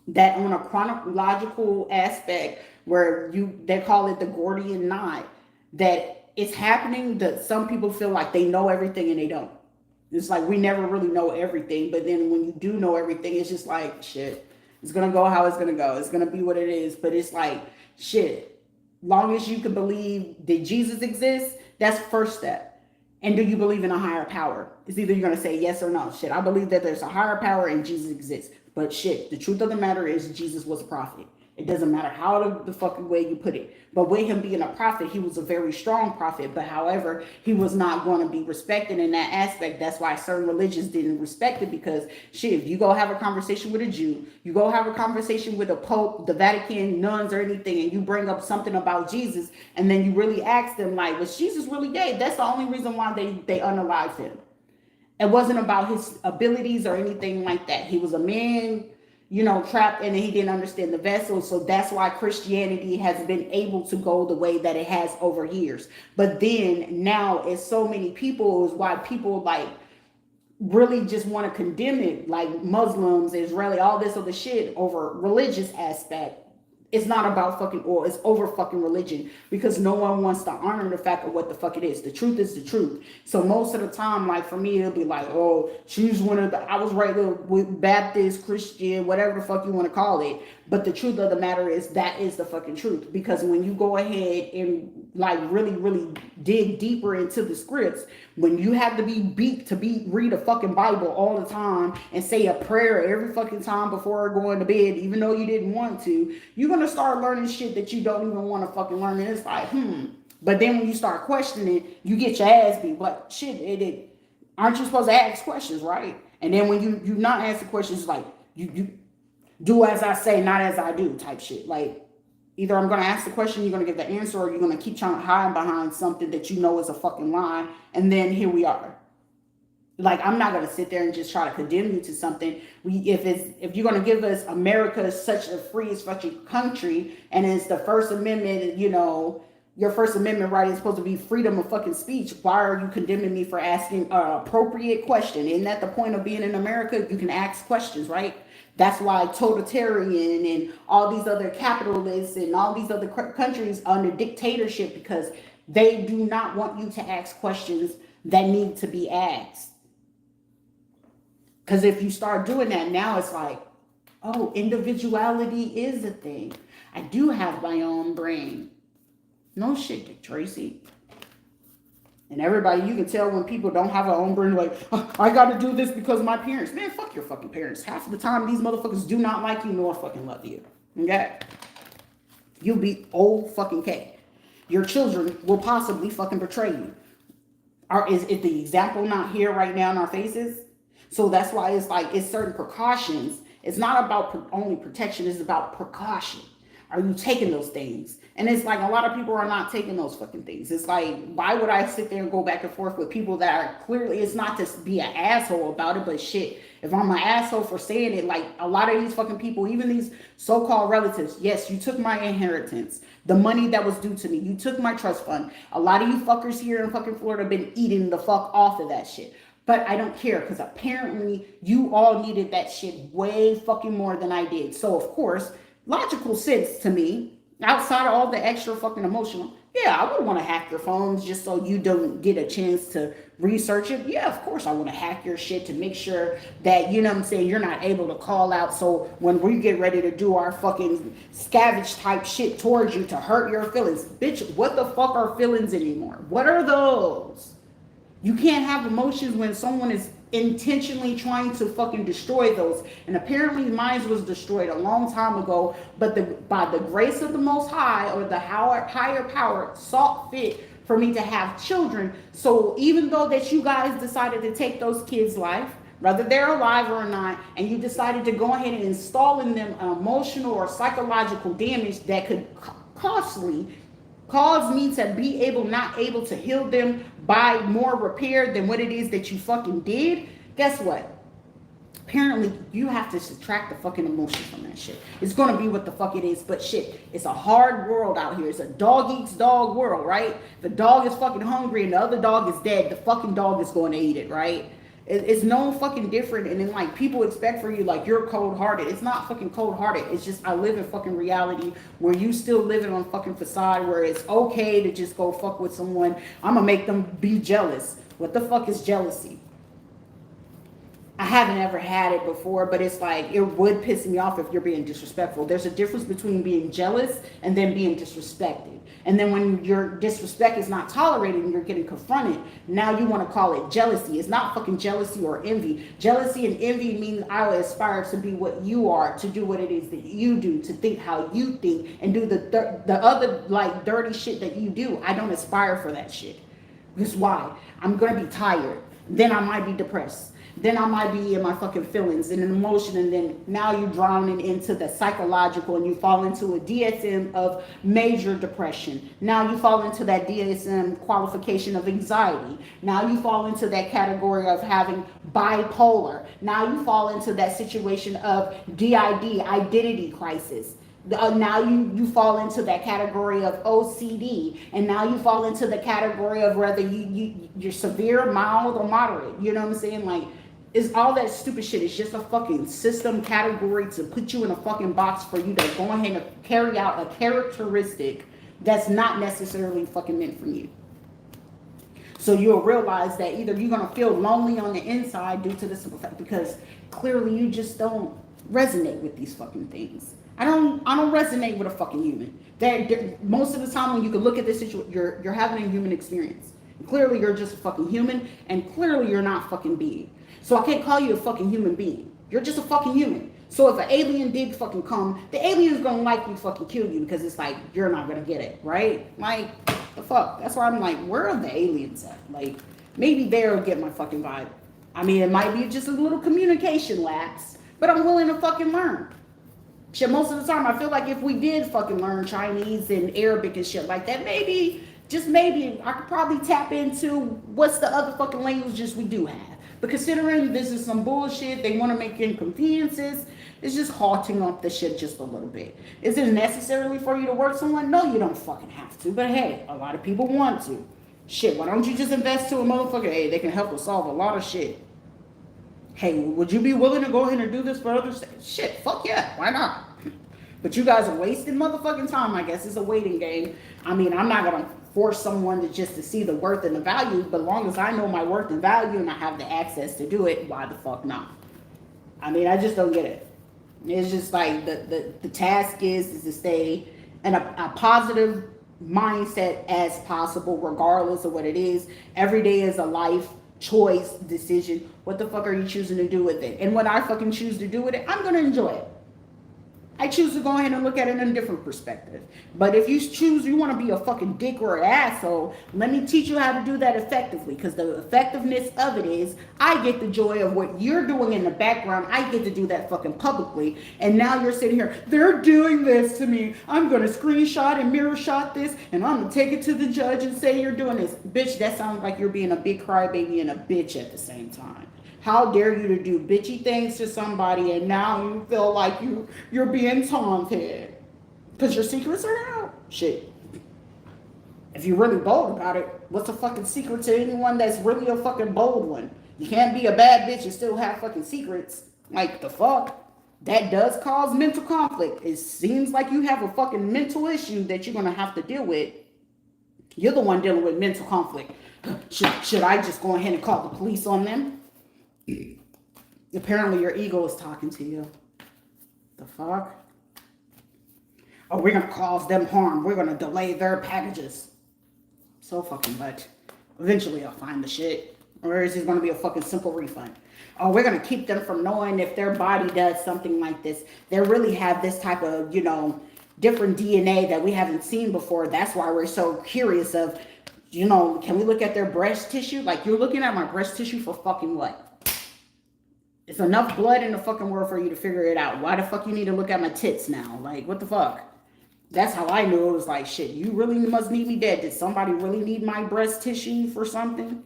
that on a chronological aspect where they call it the Gordian knot, that it's happening, that some people feel like they know everything and they don't. It's like, we never really know everything, but then when you do know everything, it's just like, shit, it's gonna go how it's gonna go. It's gonna be what it is. But it's like, shit, long as you can believe that Jesus exists, that's the first step. And do you believe in a higher power? It's either you're gonna say yes or no. Shit, I believe that there's a higher power and Jesus exists. But shit, the truth of the matter is Jesus was a prophet. It doesn't matter how the fucking way you put it. But with him being a prophet, he was a very strong prophet. But however, he was not going to be respected in that aspect. That's why certain religions didn't respect it, because shit, if you go have a conversation with a Jew, you go have a conversation with a Pope, the Vatican, nuns or anything, and you bring up something about Jesus, and then you really ask them, like, was Jesus really gay? That's the only reason why they unalived him. It wasn't about his abilities or anything like that. He was a man, trapped, and he didn't understand the vessel. So that's why Christianity has been able to go the way that it has over years. But then now, it's so many people, is why people like really just want to condemn it, like Muslims, Israeli, all this other shit over religious aspect. It's not about fucking oil. It's over fucking religion, because no one wants to honor the fact of what the fuck it is. The truth is the truth. So most of the time, like for me, it'll be like, oh, she's one of the, I was right with Baptist, Christian, whatever the fuck you want to call it. But the truth of the matter is that is the fucking truth. Because when you go ahead and like really, really dig deeper into the scripts, when you have to be beat to read a fucking Bible all the time and say a prayer every fucking time before going to bed, even though you didn't want to, you're gonna start learning shit that you don't even want to fucking learn. And it's like, But then when you start questioning, you get your ass beat. Like, shit, aren't you supposed to ask questions, right? And then when you not answer questions, it's like, you do as I say, not as I do type shit. Like, either I'm going to ask the question, you're going to give the answer, or you're going to keep trying to hide behind something that you know is a fucking lie. And then here we are. Like, I'm not going to sit there and just try to condemn you to something. If you're going to give us America as such a free as fucking country, and it's the First Amendment, your First Amendment right is supposed to be freedom of fucking speech, why are you condemning me for asking an appropriate question? Isn't that the point of being in America? You can ask questions, right? That's why totalitarian and all these other capitalists and all these other countries under dictatorship, because they do not want you to ask questions that need to be asked. Because if you start doing that, now it's like, oh, individuality is a thing. I do have my own brain. No shit, Dick Tracy. And everybody, you can tell when people don't have their own brain, like, oh, I got to do this because of my parents. Man, fuck your fucking parents. Half of the time, these motherfuckers do not like you nor fucking love you. Okay? You'll be old fucking K. Your children will possibly fucking betray you. Is the example not here right now in our faces? So that's why it's like, it's certain precautions. It's not about only protection. It's about precaution. Are you taking those things? And it's like, a lot of people are not taking those fucking things. It's like, why would I sit there and go back and forth with people that are clearly, it's not to be an asshole about it, but shit, if I'm an asshole for saying it, like a lot of these fucking people, even these so-called relatives, yes, you took my inheritance, the money that was due to me, you took my trust fund. A lot of you fuckers here in fucking Florida have been eating the fuck off of that shit. But I don't care, because apparently you all needed that shit way fucking more than I did. So of course, logical sense to me, Outside of all the extra fucking emotional, yeah, I would want to hack your phones just so you don't get a chance to research it. Yeah, of course I want to hack your shit to make sure that, you know what I'm saying, you're not able to call out. So when we get ready to do our fucking scavenge type shit towards you to hurt your feelings, bitch, what the fuck are feelings anymore? What are those? You can't have emotions when someone is intentionally trying to fucking destroy those. And apparently mine was destroyed a long time ago, but by the grace of the Most High, or the higher power, saw fit for me to have children. So even though that you guys decided to take those kids' life, whether they're alive or not, and you decided to go ahead and install in them emotional or psychological damage that could costly cause me to be not able to heal them by more repair than what it is that you fucking did, guess what? Apparently, you have to subtract the fucking emotion from that shit. It's gonna be what the fuck it is, but shit, it's a hard world out here. It's a dog eats dog world, right? The dog is fucking hungry and the other dog is dead. The fucking dog is going to eat it, right? It's no fucking different. And then like people expect for you like you're cold hearted. It's not fucking cold hearted. It's just I live in fucking reality where you still living on fucking facade where it's okay to just go fuck with someone. I'm gonna make them be jealous. What the fuck is jealousy? I haven't ever had it before, but it's like it would piss me off if you're being disrespectful. There's a difference between being jealous and then being disrespected. And then when your disrespect is not tolerated and you're getting confronted, now you want to call it jealousy. It's not fucking jealousy or envy. Jealousy and envy means I aspire to be what you are, to do what it is that you do, to think how you think, and do the other like dirty shit that you do. I don't aspire for that shit. Because why? I'm going to be tired. Then I might be depressed. Then I might be in my fucking feelings and an emotion, and then now you're drowning into the psychological and you fall into a DSM of major depression. Now you fall into that DSM qualification of anxiety. Now you fall into that category of having bipolar. Now you fall into that situation of DID, identity crisis. Now you fall into that category of OCD, and now you fall into the category of whether you're severe, mild, or moderate. You know what I'm saying? Like, it's all that stupid shit. It's just a fucking system category to put you in a fucking box for you to go ahead and carry out a characteristic that's not necessarily fucking meant for you. So you'll realize that either you're gonna feel lonely on the inside due to the simple fact because clearly you just don't resonate with these fucking things. I don't resonate with a fucking human. Most of the time when you can look at this situation, you're having a human experience. Clearly you're just a fucking human, and clearly you're not fucking being. So I can't call you a fucking human being. You're just a fucking human. So if an alien did fucking come, the alien's gonna likely fucking kill you because it's like, you're not gonna get it, right? Like, the fuck? That's why I'm like, where are the aliens at? Like, maybe they'll get my fucking vibe. I mean, it might be just a little communication lapse, but I'm willing to fucking learn. Shit, most of the time, I feel like if we did fucking learn Chinese and Arabic and shit like that, maybe, just maybe, I could probably tap into what's the other fucking languages we do have. But considering this is some bullshit, they want to make inconveniences, it's just halting up the shit just a little bit. Is it necessarily for you to work someone? No, you don't fucking have to. But hey, a lot of people want to. Shit, why don't you just invest to a motherfucker? Hey, they can help us solve a lot of shit. Hey, would you be willing to go ahead and do this for others? Shit, fuck yeah, why not? But you guys are wasting motherfucking time, I guess. It's a waiting game. I mean, I'm not going to force someone to see the worth and the value, but as long as I know my worth and value and I have the access to do it, why the fuck not? I mean, I just don't get it. It's just like the task is to stay in a positive mindset as possible, regardless of what it is. Every day is a life choice decision. What the fuck are you choosing to do with it? And what I fucking choose to do with it, I'm going to enjoy it. I choose to go ahead and look at it in a different perspective. But if you choose you want to be a fucking dick or an asshole, let me teach you how to do that effectively. Because the effectiveness of it is I get the joy of what you're doing in the background. I get to do that fucking publicly. And now you're sitting here, they're doing this to me. I'm going to screenshot and mirror shot this. And I'm going to take it to the judge and say you're doing this. Bitch, that sounds like you're being a big crybaby and a bitch at the same time. How dare you to do bitchy things to somebody and now you feel like you're being taunted because your secrets are out? Shit. If you're really bold about it, what's a fucking secret to anyone that's really a fucking bold one? You can't be a bad bitch and still have fucking secrets. Like, the fuck? that does cause mental conflict. It seems like you have a fucking mental issue that you're gonna have to deal with. You're the one dealing with mental conflict. Should I just go ahead and call the police on them? Apparently your ego is talking to you. The fuck? Oh, we're gonna cause them harm. We're gonna delay their packages. So fucking what? Eventually I'll find the shit. Or is it gonna be a fucking simple refund? Oh, we're gonna keep them from knowing if their body does something like this. They really have this type of, different DNA that we haven't seen before. That's why we're so curious of, can we look at their breast tissue? Like, you're looking at my breast tissue for fucking what? It's enough blood in the fucking world for you to figure it out. Why the fuck you need to look at my tits now? Like, what the fuck? That's how I knew it was like, shit, you really must need me dead. Did somebody really need my breast tissue for something?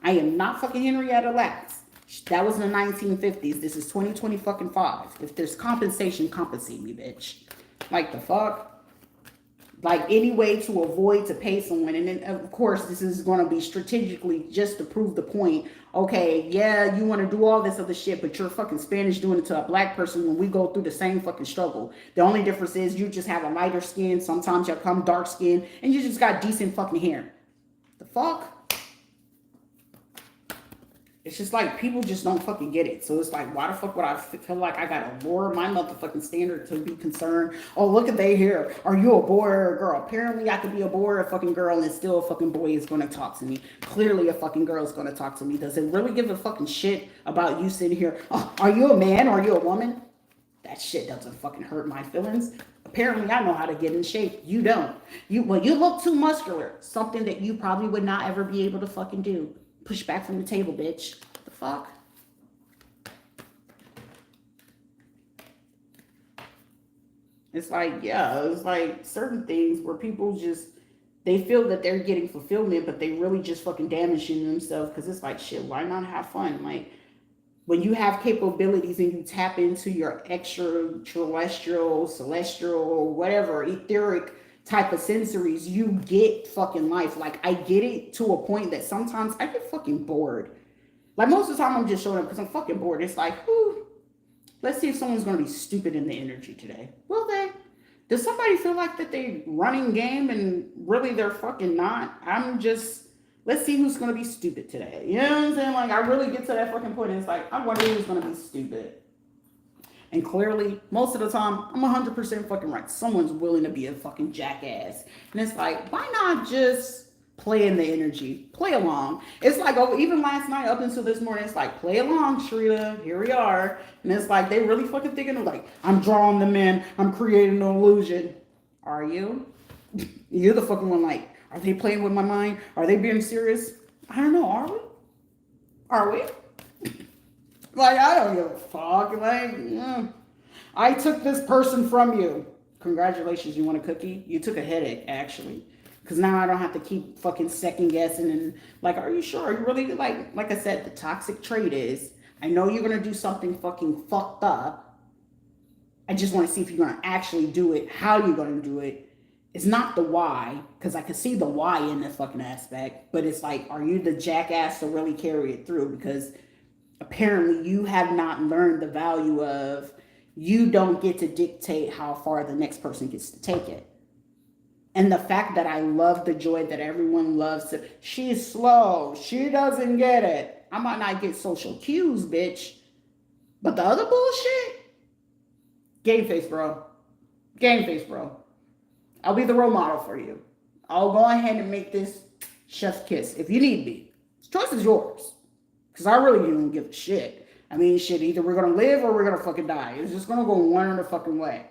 I am not fucking Henrietta Lacks. That was in the 1950s. This is 2025. If there's compensation, compensate me, bitch. Like, the fuck? Like, any way to avoid to pay someone. And then, of course, this is going to be strategically just to prove the point. Okay, yeah, you want to do all this other shit, but you're fucking Spanish doing it to a black person when we go through the same fucking struggle. The only difference is you just have a lighter skin. Sometimes you come dark skin. And you just got decent fucking hair. The fuck? It's just like people just don't fucking get it. So it's like, why the fuck would I feel like I gotta lower my motherfucking standard to be concerned? Oh, look at they here. Are you a boy or a girl? Apparently I could be a boy or a fucking girl and still a fucking boy is gonna talk to me. Clearly a fucking girl is gonna talk to me. Does it really give a fucking shit about you sitting here? Oh, are you a man or are you a woman? That shit doesn't fucking hurt my feelings. Apparently I know how to get in shape. You don't. You look too muscular. Something that you probably would not ever be able to fucking do. Push back from the table, bitch. The fuck? It's like, yeah, it's like certain things where people just, they feel that they're getting fulfillment, but they really just fucking damaging themselves because it's like, shit, why not have fun? Like, when you have capabilities and you tap into your extraterrestrial, celestial, whatever, etheric type of sensories, you get fucking life. Like, I get it to a point that sometimes I get fucking bored. Like, most of the time I'm just showing up because I'm fucking bored. It's like, whew, let's see if someone's going to be stupid in the energy today. Will they? Does somebody feel like that they running game and really they're fucking not? Let's see who's going to be stupid today. You know what I'm saying? Like, I really get to that fucking point and it's like, I wonder who's going to be stupid. And clearly, most of the time, I'm 100% fucking right. Someone's willing to be a fucking jackass. And it's like, why not just play in the energy? Play along. It's like, oh, even last night up until this morning, it's like, play along, Rita. Here we are. And it's like, they really fucking thinking, like, I'm drawing them in. I'm creating an illusion. Are you? You're the fucking one, like, are they playing with my mind? Are they being serious? I don't know. Are we? Are we? Like, I don't give a fuck. Like, I took this person from you. Congratulations, you want a cookie? You took a headache, actually. Because now I don't have to keep fucking second guessing and like, are you sure? Are you really, like I said, the toxic trait is, I know you're going to do something fucking fucked up. I just want to see if you're going to actually do it, how you're going to do it. It's not the why, because I can see the why in the fucking aspect. But it's like, are you the jackass to really carry it through? Because apparently you have not learned the value of you don't get to dictate how far the next person gets to take it. And the fact that I love the joy that everyone loves. She's slow. She doesn't get it. I might not get social cues, bitch. But the other bullshit? Game face, bro. Game face, bro. I'll be the role model for you. I'll go ahead and make this chef's kiss if you need me. The choice is yours. Because I really don't give a shit. I mean, shit, either we're going to live or we're going to fucking die. It's just going to go one or the fucking way.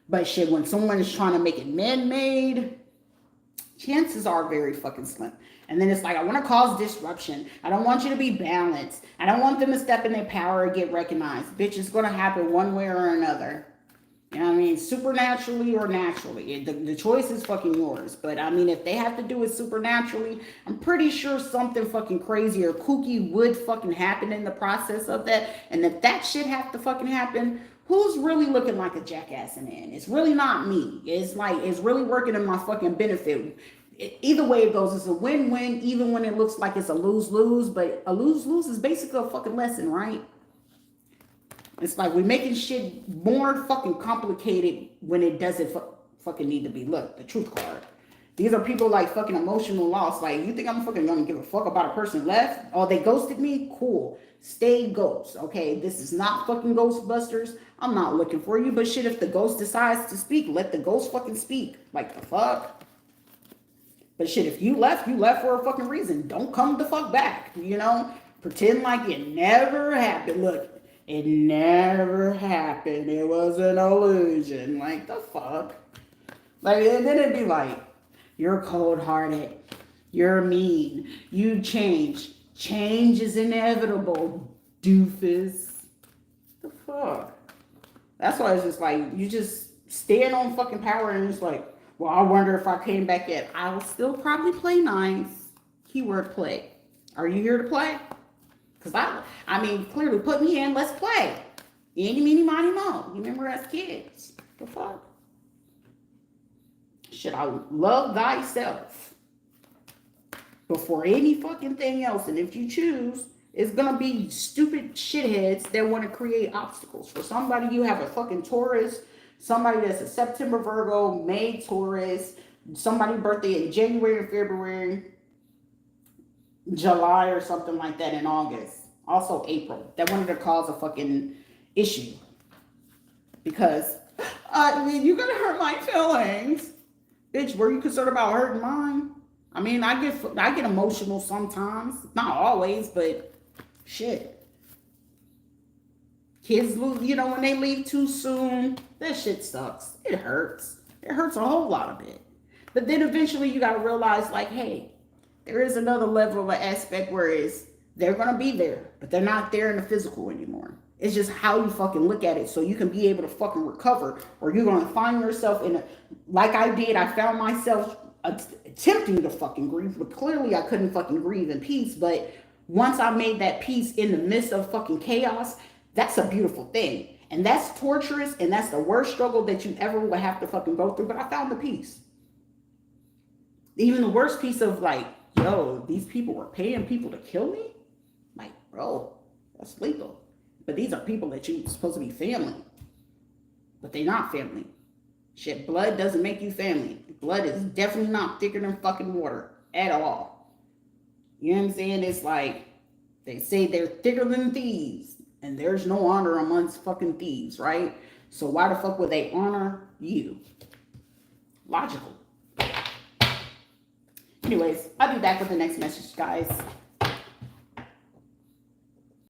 But shit, when someone is trying to make it man-made, chances are very fucking slim. And then it's like, I want to cause disruption. I don't want you to be balanced. I don't want them to step in their power and get recognized. Bitch, it's going to happen one way or another. You know what I mean? Supernaturally or naturally. The choice is fucking yours. But I mean, if they have to do it supernaturally, I'm pretty sure something fucking crazy or kooky would fucking happen in the process of that. And if that shit have to fucking happen, who's really looking like a jackass in the end? It's really not me. It's like, it's really working in my fucking benefit. Either way it goes, it's a win-win, even when it looks like it's a lose-lose. But a lose-lose is basically a fucking lesson, right? It's like we're making shit more fucking complicated when it doesn't fucking need to be. Look, the truth card. These are people like fucking emotional loss. Like, you think I'm fucking gonna give a fuck about a person left? Oh, they ghosted me? Cool. Stay ghost, okay? This is not fucking Ghostbusters. I'm not looking for you, but shit, if the ghost decides to speak, let the ghost fucking speak. Like, the fuck? But shit, if you left for a fucking reason. Don't come the fuck back, you know? Pretend like it never happened. Look, it never happened. It was an illusion. Like, the fuck? Like, and then it'd be like, you're cold-hearted. You're mean. You change. Change is inevitable, doofus. The fuck? That's why it's just like, you just stand on fucking power and it's like, well, I wonder if I came back yet. I'll still probably play nice. Keyword play. Are you here to play? Because I mean, clearly put me in, let's play. Eeny, meeny, miny, mo. You remember as kids? The fuck? Should I love thyself before any fucking thing else? And if you choose, it's gonna be stupid shitheads that want to create obstacles. For somebody, you have a fucking Taurus, somebody that's a September Virgo, May Taurus, somebody birthday in January and February, July or something like that in August. Also April. That wanted to cause a fucking issue. Because, I mean, you're gonna hurt my feelings. Bitch, were you concerned about hurting mine? I mean, I get emotional sometimes. Not always, but shit. Kids lose, you know, when they leave too soon, that shit sucks. It hurts. It hurts a whole lot of it. But then eventually you gotta realize, like, hey, there is another level of an aspect where they're gonna be there, but they're not there in the physical anymore. It's just how you fucking look at it so you can be able to fucking recover, or you're going to find yourself in a, like I did, I found myself attempting to fucking grieve, but clearly I couldn't fucking grieve in peace. But once I made that peace in the midst of fucking chaos, that's a beautiful thing. And that's torturous, and that's the worst struggle that you ever will have to fucking go through. But I found the peace. Even the worst piece of like, yo, these people were paying people to kill me? Like, bro, that's lethal. But these are people that you're supposed to be family. But they're not family. Shit, blood doesn't make you family. Blood is definitely not thicker than fucking water at all. You know what I'm saying? It's like, they say they're thicker than thieves. And there's no honor amongst fucking thieves, right? So why the fuck would they honor you? Logical. Anyways, I'll be back with the next message, guys.